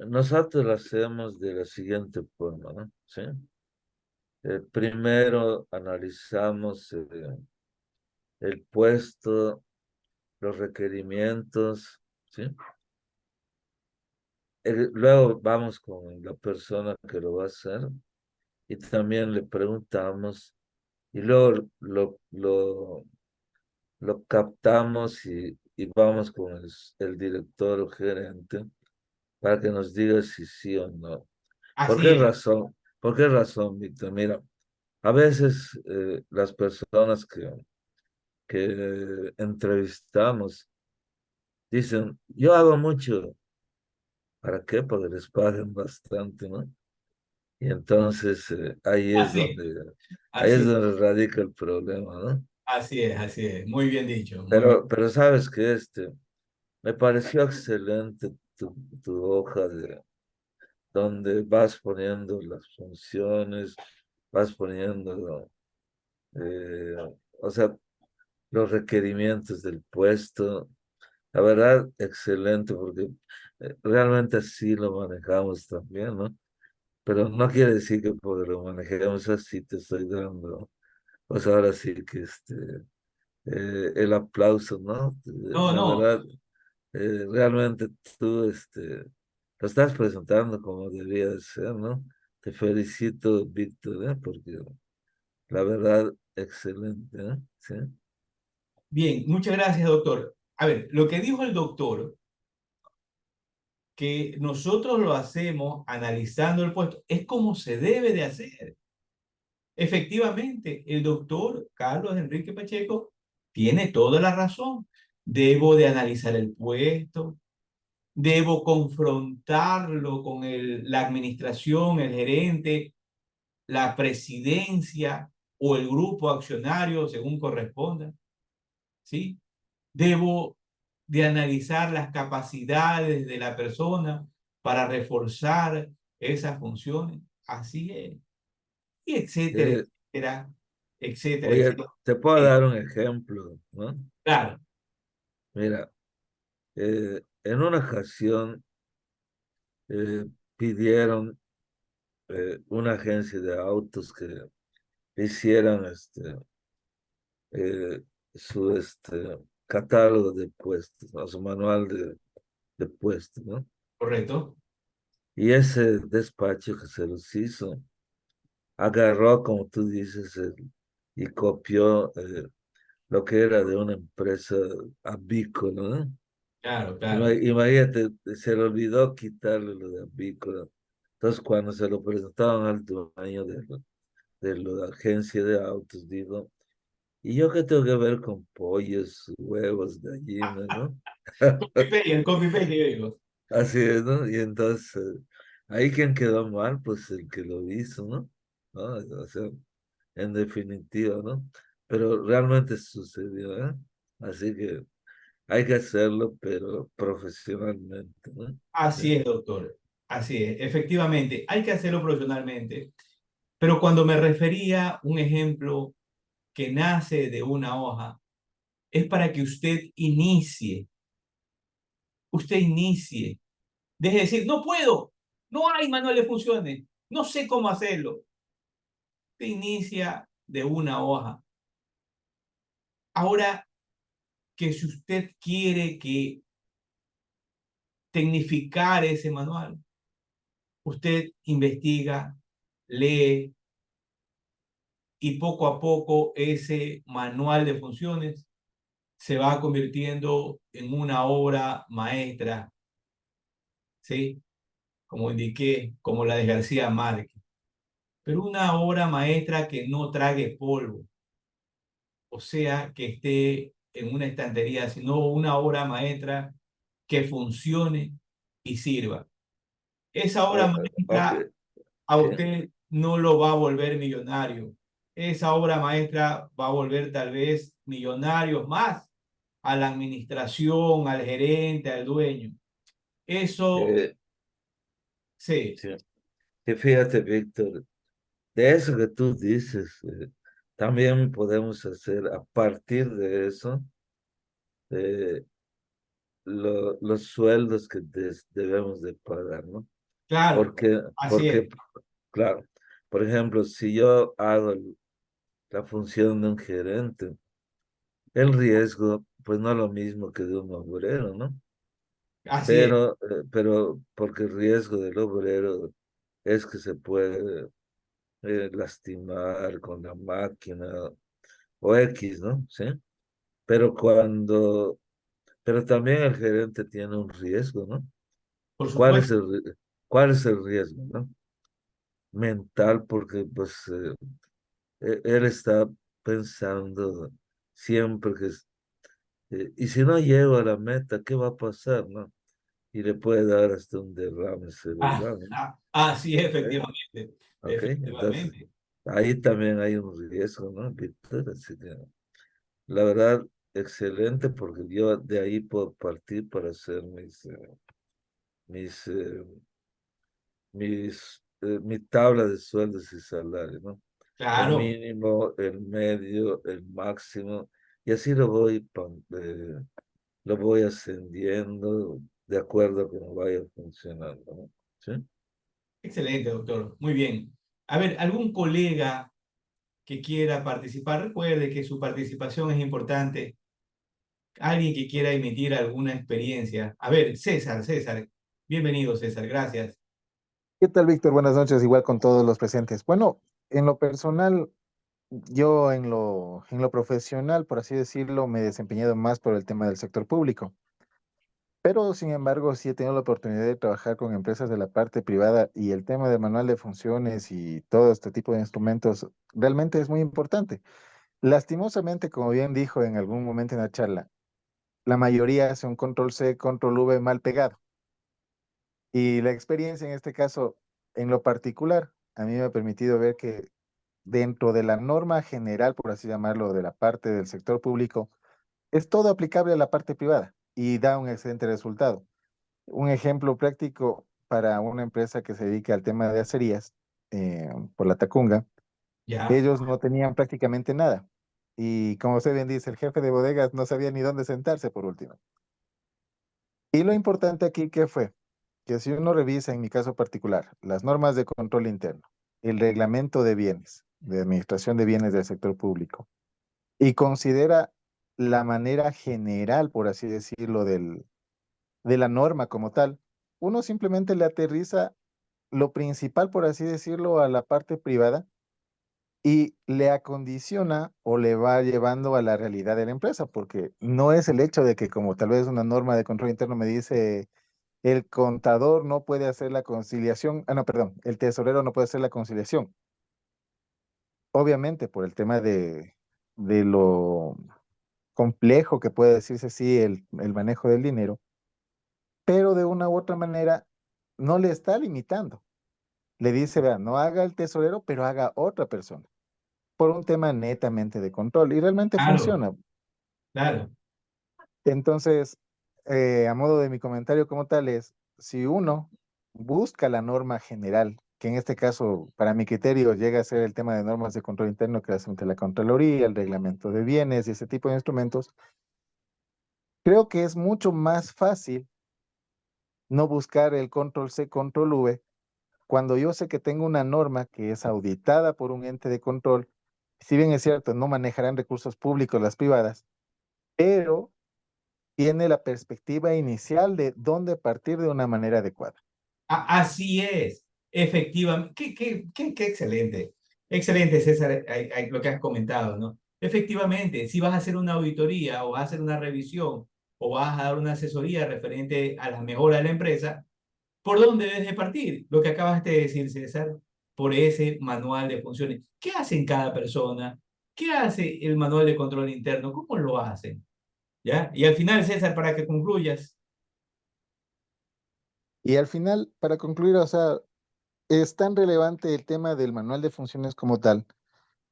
nosotros lo hacemos de la siguiente forma, ¿no? ¿Sí? Primero analizamos el puesto, los requerimientos, ¿sí? Luego vamos con la persona que lo va a hacer y también le preguntamos y luego lo captamos y vamos con el director o gerente para que nos diga si sí o no. ¿Por Así qué es, razón? ¿Por qué razón, Víctor? Mira, a veces las personas que entrevistamos dicen, yo hago mucho, ¿para qué? Porque les paguen bastante, ¿no? Y entonces así, ahí es así, donde radica el problema, ¿no? así es. Muy bien dicho, muy bien. Pero sabes que me pareció excelente tu hoja donde vas poniendo las funciones, vas poniendo, eh, o sea, los requerimientos del puesto. La verdad, excelente, porque realmente así lo manejamos también, ¿no? Pero no quiere decir que porque lo manejemos así te estoy dando, pues ahora sí que el aplauso, ¿no? No, La no, verdad, realmente tú lo estás presentando como debía de ser, ¿no? Te felicito, Víctor, porque la verdad, excelente, ¿eh? Sí. bien, muchas gracias, doctor. A ver, lo que dijo el doctor, que nosotros lo hacemos analizando el puesto, es como se debe de hacer. Efectivamente, el doctor Carlos Enrique Pacheco tiene toda la razón. Debo de analizar el puesto, debo confrontarlo con la administración, el gerente, la presidencia o el grupo accionario, según corresponda, ¿sí? Debo de analizar las capacidades de la persona para reforzar esas funciones. Así es. Y etcétera, Eh, etcétera, etcétera, oye, etcétera. te puedo Sí, dar un ejemplo, ¿no? claro, Mira, en una ocasión pidieron una agencia de autos que hicieran eh, su catálogo de puestos, ¿no? Su manual de puestos, ¿no? correcto. Y ese despacho que se los hizo, agarró, como tú dices, y copió lo que era de una empresa avícola, ¿no? Claro, claro. Imagínate, se le olvidó quitarle lo de avícola. Entonces, cuando se lo presentaban al dueño de la agencia de autos, digo, ¿y yo qué tengo que ver con pollos, huevos, gallinas, no? Copy-paste, el copy-paste, yo digo. Así es, ¿no? Y entonces, ahí quien quedó mal, pues el que lo hizo, ¿no? ¿No? O sea, en definitiva, ¿no? Pero realmente sucedió, ¿eh? Así que hay que hacerlo, pero profesionalmente, ¿no? Sí. Así es, doctor. Así es. Efectivamente, hay que hacerlo profesionalmente. Pero cuando me refería a un ejemplo que nace de una hoja, es para que usted inicie. Deje de decir, no puedo, no hay manual de funciones, no sé cómo hacerlo. Usted inicia de una hoja. Ahora que si usted quiere que tecnificar ese manual, usted investiga, lee y poco a poco ese manual de funciones se va convirtiendo en una obra maestra, ¿sí? Como indiqué, como la de García Márquez, pero una obra maestra que no trague polvo, o sea, que esté en una estantería, sino una obra maestra que funcione y sirva. Esa obra Ok, maestra a sí. usted no lo va a volver millonario. Esa obra maestra va a volver tal vez millonario más a la administración, al gerente, al dueño. Eso, Eh, sí, sí. Y fíjate, Víctor, de eso que tú dices, también podemos hacer a partir de eso eh, los sueldos que debemos de pagar, ¿no? claro, Porque, así porque, es. claro, por ejemplo, si yo hago la función de un gerente, el riesgo, pues no es lo mismo que de un obrero, ¿no? Así es, Pero porque el riesgo del obrero es que se puede lastimar con la máquina o X, ¿no? ¿Sí? Pero pero también el gerente tiene un riesgo, ¿no? por ¿Cuál supuesto. es cuál es el riesgo, ¿no? Mental, porque pues él está pensando siempre y si no llego a la meta, ¿qué va a pasar, no? Y le puede dar hasta un derrame cerebral, ¿no? Así es, ¿Eh? efectivamente, Ok, entonces efectivamente. ahí también hay un riesgo, ¿no, Víctor? Así que la verdad, excelente, porque yo de ahí puedo partir para hacer mis, eh, mi tabla de sueldos y salarios, ¿no? El Claro, mínimo, el medio, el máximo, y así lo voy ascendiendo de acuerdo a cómo vaya funcionando, ¿no? ¿Sí? excelente, doctor. Muy bien. A ver, ¿algún colega que quiera participar? Recuerde que su participación es importante. Alguien que quiera emitir alguna experiencia. A ver, César. Bienvenido, César. Gracias. ¿Qué tal, Víctor? Buenas noches, igual con todos los presentes. Bueno, en lo personal, yo en lo profesional, por así decirlo, me he desempeñado más por el tema del sector público, pero sin embargo sí he tenido la oportunidad de trabajar con empresas de la parte privada y el tema del manual de funciones y todo este tipo de instrumentos realmente es muy importante. Lastimosamente, como bien dijo en algún momento en la charla, la mayoría hace un control C, control V mal pegado. Y la experiencia en este caso, en lo particular, a mí me ha permitido ver que dentro de la norma general, por así llamarlo, de la parte del sector público, es todo aplicable a la parte privada y da un excelente resultado. Un ejemplo práctico para una empresa que se dedica al tema de acerías, por la Tacunga, Ya, ellos no tenían prácticamente nada. Y como usted bien dice, el jefe de bodegas no sabía ni dónde sentarse por último. Y lo importante aquí, ¿qué fue? Que si uno revisa, en mi caso particular, las normas de control interno, el reglamento de bienes, de administración de bienes del sector público, y considera la manera general, por así decirlo, de la norma como tal, uno simplemente le aterriza lo principal, por así decirlo, a la parte privada y le acondiciona o le va llevando a la realidad de la empresa, porque no es el hecho de que como tal vez una norma de control interno me dice el contador no puede hacer la conciliación, no, perdón, el tesorero no puede hacer la conciliación. Obviamente, por el tema de lo complejo que puede decirse así el manejo del dinero, pero de una u otra manera no le está limitando. Le dice, vea, no haga el tesorero, pero haga otra persona, por un tema netamente de control. Y realmente claro, funciona. claro. Entonces, a modo de mi comentario como tal es, si uno busca la norma general, que en este caso, para mi criterio, llega a ser el tema de normas de control interno que hace ante la Contraloría, el reglamento de bienes y ese tipo de instrumentos, creo que es mucho más fácil no buscar el control C, control V, cuando yo sé que tengo una norma que es auditada por un ente de control, si bien es cierto, no manejarán recursos públicos las privadas, pero tiene la perspectiva inicial de dónde partir de una manera adecuada. Así es. efectivamente, qué excelente. Excelente, César, lo que has comentado, ¿no? Efectivamente, si vas a hacer una auditoría o vas a hacer una revisión o vas a dar una asesoría referente a la mejora de la empresa, ¿por dónde debes de partir? Lo que acabaste de decir, César, por ese manual de funciones. ¿Qué hacen cada persona? ¿Qué hace el manual de control interno? ¿Cómo lo hacen? ¿Ya? Y al final, César, para que concluyas. Y al final, para concluir, o sea, es tan relevante el tema del manual de funciones como tal,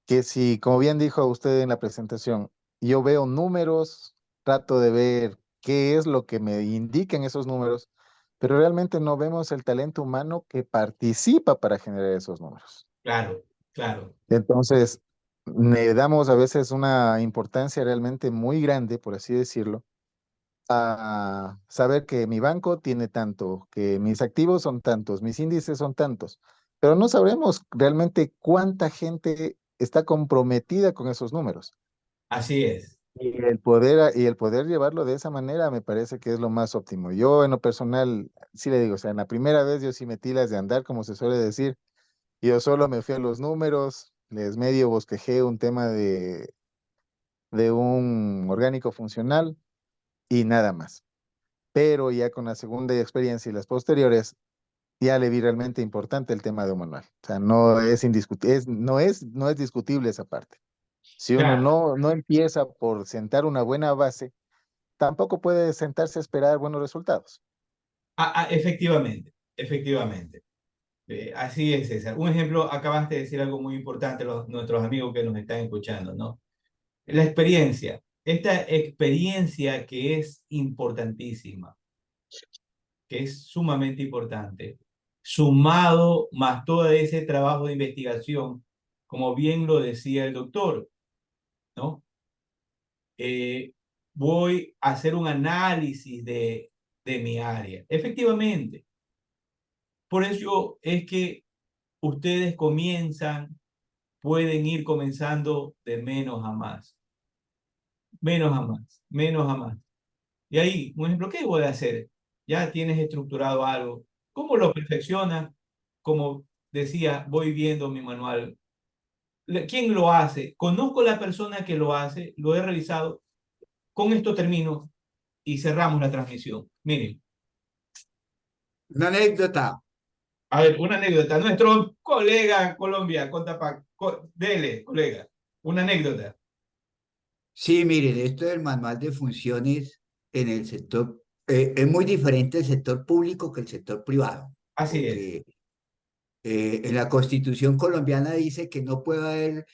que si, como bien dijo usted en la presentación, yo veo números, trato de ver qué es lo que me indican esos números, pero realmente no vemos el talento humano que participa para generar esos números. Claro, claro. Entonces, le damos a veces una importancia realmente muy grande, por así decirlo, a saber que mi banco tiene tanto, que mis activos son tantos, mis índices son tantos, pero no sabremos realmente cuánta gente está comprometida con esos números. Así es. Y el poder llevarlo de esa manera me parece que es lo más óptimo. Yo en lo personal, sí le digo, o sea, en la primera vez yo sí metí las de andar, como se suele decir, y yo solo me fui a los números, les medio bosquejé un tema de un orgánico funcional y nada más. Pero ya con la segunda experiencia y las posteriores, ya le vi realmente importante el tema de un manual. O sea, no es indiscutible, no es discutible esa parte. Si uno Claro. no empieza por sentar una buena base, tampoco puede sentarse a esperar buenos resultados. Efectivamente, efectivamente. Así es, César. Un ejemplo, acabaste de decir algo muy importante, nuestros amigos que nos están escuchando, ¿no? La experiencia. Esta experiencia que es importantísima, que es sumamente importante, sumado más todo ese trabajo de investigación, como bien lo decía el doctor, ¿no? Eh, Voy a hacer un análisis de mi área. Efectivamente, por eso es que ustedes pueden ir comenzando de menos a más, menos a más, menos a más. Y ahí, un ejemplo, ¿qué voy a hacer? Ya tienes estructurado algo. ¿Cómo lo perfecciona? Como decía, voy viendo mi manual. ¿Quién lo hace? Conozco la persona que lo hace, lo he revisado. Con esto termino y cerramos la transmisión. Miren, Una anécdota. a ver, una anécdota. Nuestro colega Colombia, Contapac, dele, colega, una anécdota. Sí, miren, esto del manual de funciones en el sector, es muy diferente el sector público que el sector privado, Así es. porque en la Constitución colombiana dice que no puede haber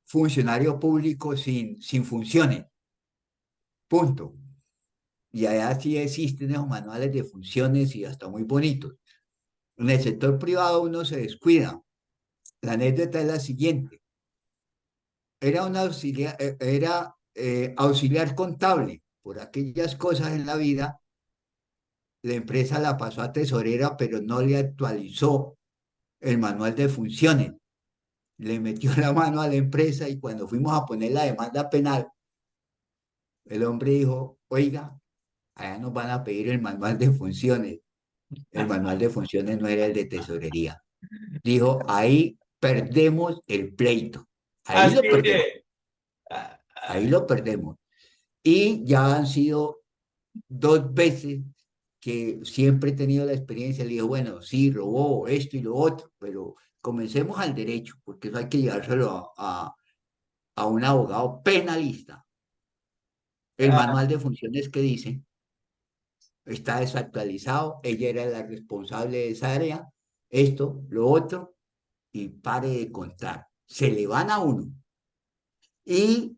funcionario público sin funciones, punto. Y allá sí existen esos manuales de funciones y hasta muy bonitos. En el sector privado uno se descuida. La anécdota es la siguiente. Era auxiliar contable. Por aquellas cosas en la vida, la empresa la pasó a tesorera, pero no le actualizó el manual de funciones. Le metió la mano a la empresa y cuando fuimos a poner la demanda penal, el hombre dijo, oiga, allá nos van a pedir el manual de funciones. El manual de funciones no era el de tesorería. Dijo, ahí perdemos el pleito. Ahí Así lo perdemos. es. Ah, Ahí lo perdemos. Y ya han sido 2 veces que siempre he tenido la experiencia. Le digo, bueno, sí, robó esto y lo otro, pero comencemos al derecho, porque eso hay que llevárselo a un abogado penalista. El manual de funciones que dice está desactualizado, ella era la responsable de esa área, esto, lo otro, y pare de contar. Se le van a uno. Y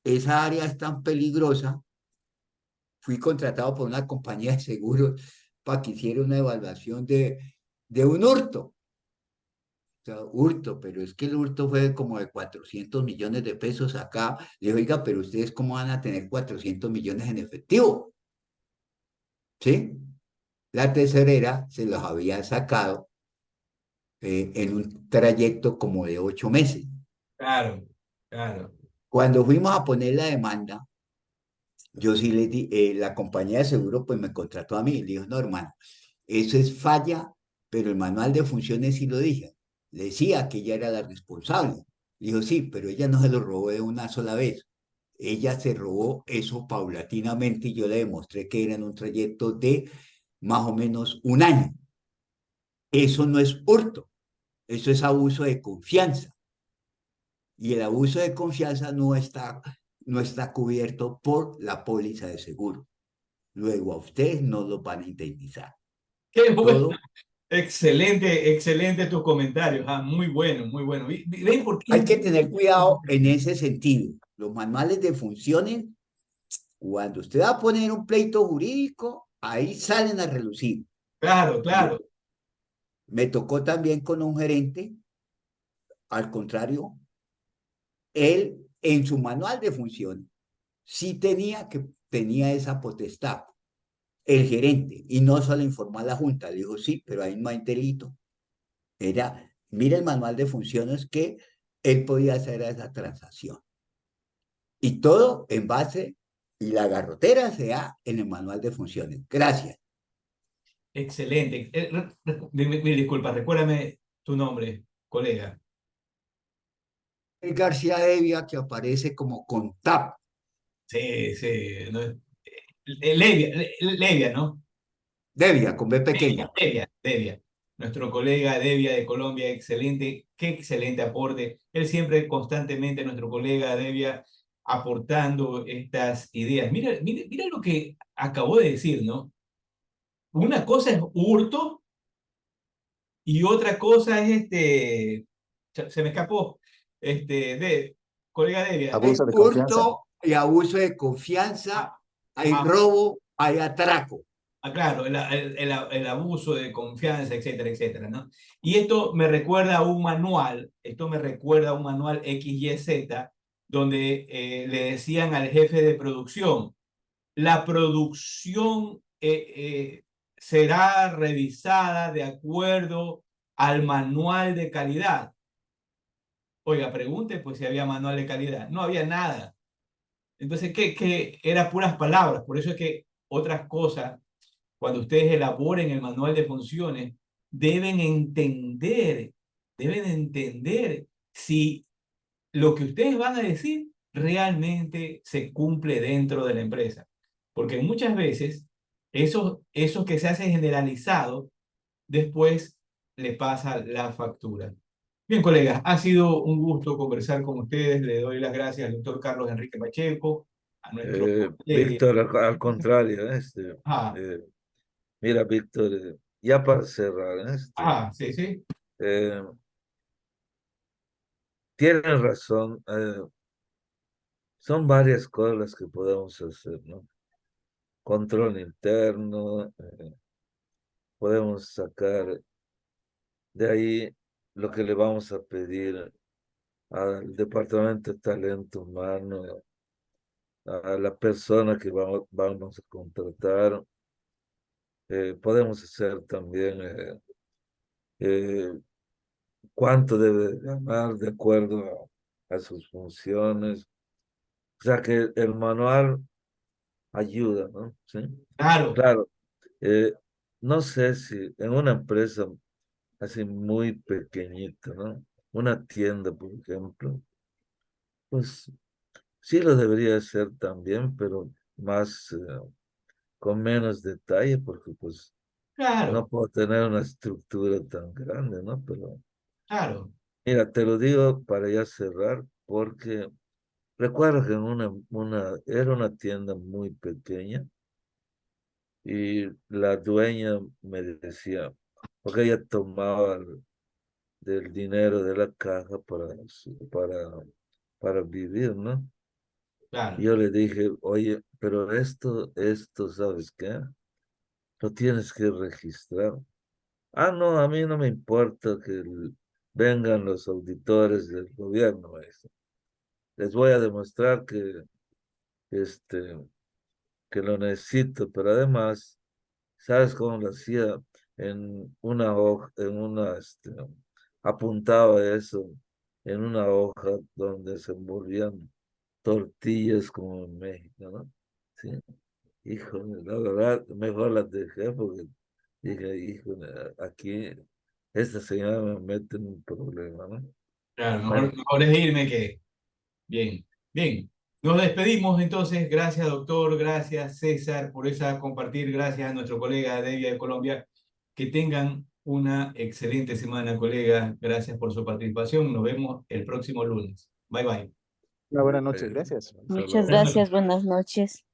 esa área es tan peligrosa, fui contratado por una compañía de seguros para que hiciera una evaluación de un hurto. O sea, hurto, pero es que el hurto fue como de 400 millones de pesos acá. Le digo, oiga, pero ustedes cómo van a tener 400 millones en efectivo, ¿sí? La tesorera se los había sacado en un trayecto como de 8 meses. claro, claro. Cuando fuimos a poner la demanda, yo sí les di, la compañía de seguro pues me contrató a mí. Le dijo, no, hermano, eso es falla pero el manual de funciones sí lo dije. Le decía que ella era la responsable. Dijo, sí, pero ella no se lo robó de una sola vez. Ella se robó eso paulatinamente y yo le demostré que era en un trayecto de más o menos un año. Eso no es hurto, eso es abuso de confianza. Y el abuso de confianza no está cubierto por la póliza de seguro. Luego a ustedes no lo van a indemnizar. Qué bueno. Todo Excelente, excelente tus comentarios. Muy bueno, muy bueno. ¿Ven por qué? hay que tener cuidado en ese sentido. Los manuales de funciones, cuando usted va a poner un pleito jurídico, ahí salen a relucir. Claro, claro. Me tocó también con un gerente, al contrario, él en su manual de funciones sí tenía esa potestad, el gerente, y no solo informó a la junta, le dijo sí, pero ahí no hay delito. Mira el manual de funciones que él podía hacer esa transacción. Y todo en base, y la garrotera se da en el manual de funciones. Gracias. Excelente. Mil disculpas, recuérdame tu nombre, colega. El García Devia que aparece como CONTAP. Sí, sí. No, Levia, Levia, ¿no? Devia, con B pequeña. Devia. Nuestro colega Devia de Colombia, excelente, qué excelente aporte. Él siempre constantemente, nuestro colega Devia, aportando estas ideas. Mira, mira, mira lo que acabó de decir, ¿no? Una cosa es hurto y otra cosa es se me escapó, colega Devia. Hay Abuso de confianza. hurto y abuso de confianza, Ah, hay ah, robo, hay atraco. claro, el abuso de confianza, etcétera, etcétera, ¿no? Y esto me recuerda a un manual, XYZ, donde le decían al jefe de producción, la producción será revisada de acuerdo al manual de calidad. Oiga, pregunte pues si había manual de calidad. No había nada. Entonces, ¿qué? Era puras palabras. Por eso es que otras cosas, cuando ustedes elaboren el manual de funciones, deben entender, deben entender si lo que ustedes van a decir realmente se cumple dentro de la empresa. Porque muchas veces eso que se hace generalizado, después le pasa la factura. Bien, colegas, ha sido un gusto conversar con ustedes. Le doy las gracias al doctor Carlos Enrique Pacheco, a nuestro... Víctor, al contrario, ah, eh, mira, Víctor, ya para cerrar, sí, sí, eh, tienes razón, son varias cosas las que podemos hacer, ¿no? Control interno, podemos sacar de ahí lo que le vamos a pedir al Departamento de Talento Humano, a la persona que vamos a contratar. Podemos hacer también eh, cuánto debe ganar de acuerdo a sus funciones. O sea que el manual ayuda, ¿no? Sí. claro, Claro, eh, no sé si en una empresa así muy pequeñita, ¿no? Una tienda, por ejemplo, pues sí lo debería hacer también, pero más, con menos detalle, porque pues no claro, puedo tener una estructura tan grande, ¿no? Pero claro, mira, te lo digo para ya cerrar, porque recuerdo que era una tienda muy pequeña y la dueña me decía, porque ella tomaba del dinero de la caja para vivir, ¿no? Y claro, yo le dije, oye, pero esto, ¿sabes qué? Lo tienes que registrar. Ah, no, a mí no me importa que vengan los auditores del gobierno. Les voy a demostrar este, que lo necesito, pero además, ¿sabes cómo lo hacía? En una hoja, apuntaba eso en una hoja donde se envolvían tortillas como en México, ¿no? Sí. Híjole, la verdad, mejor las dejé porque Dije, híjole, aquí esta señora me mete en un problema, ¿no? Claro, Bueno, mejor es irme que... Bien, bien. Nos despedimos entonces. Gracias, doctor. Gracias, César, por esa compartir. Gracias a nuestro colega Devia de Colombia. Que tengan una excelente semana, colega. Gracias por su participación. Nos vemos el próximo lunes. Bye, bye. Una buena noche, gracias. hasta Muchas luego. gracias, buenas noches.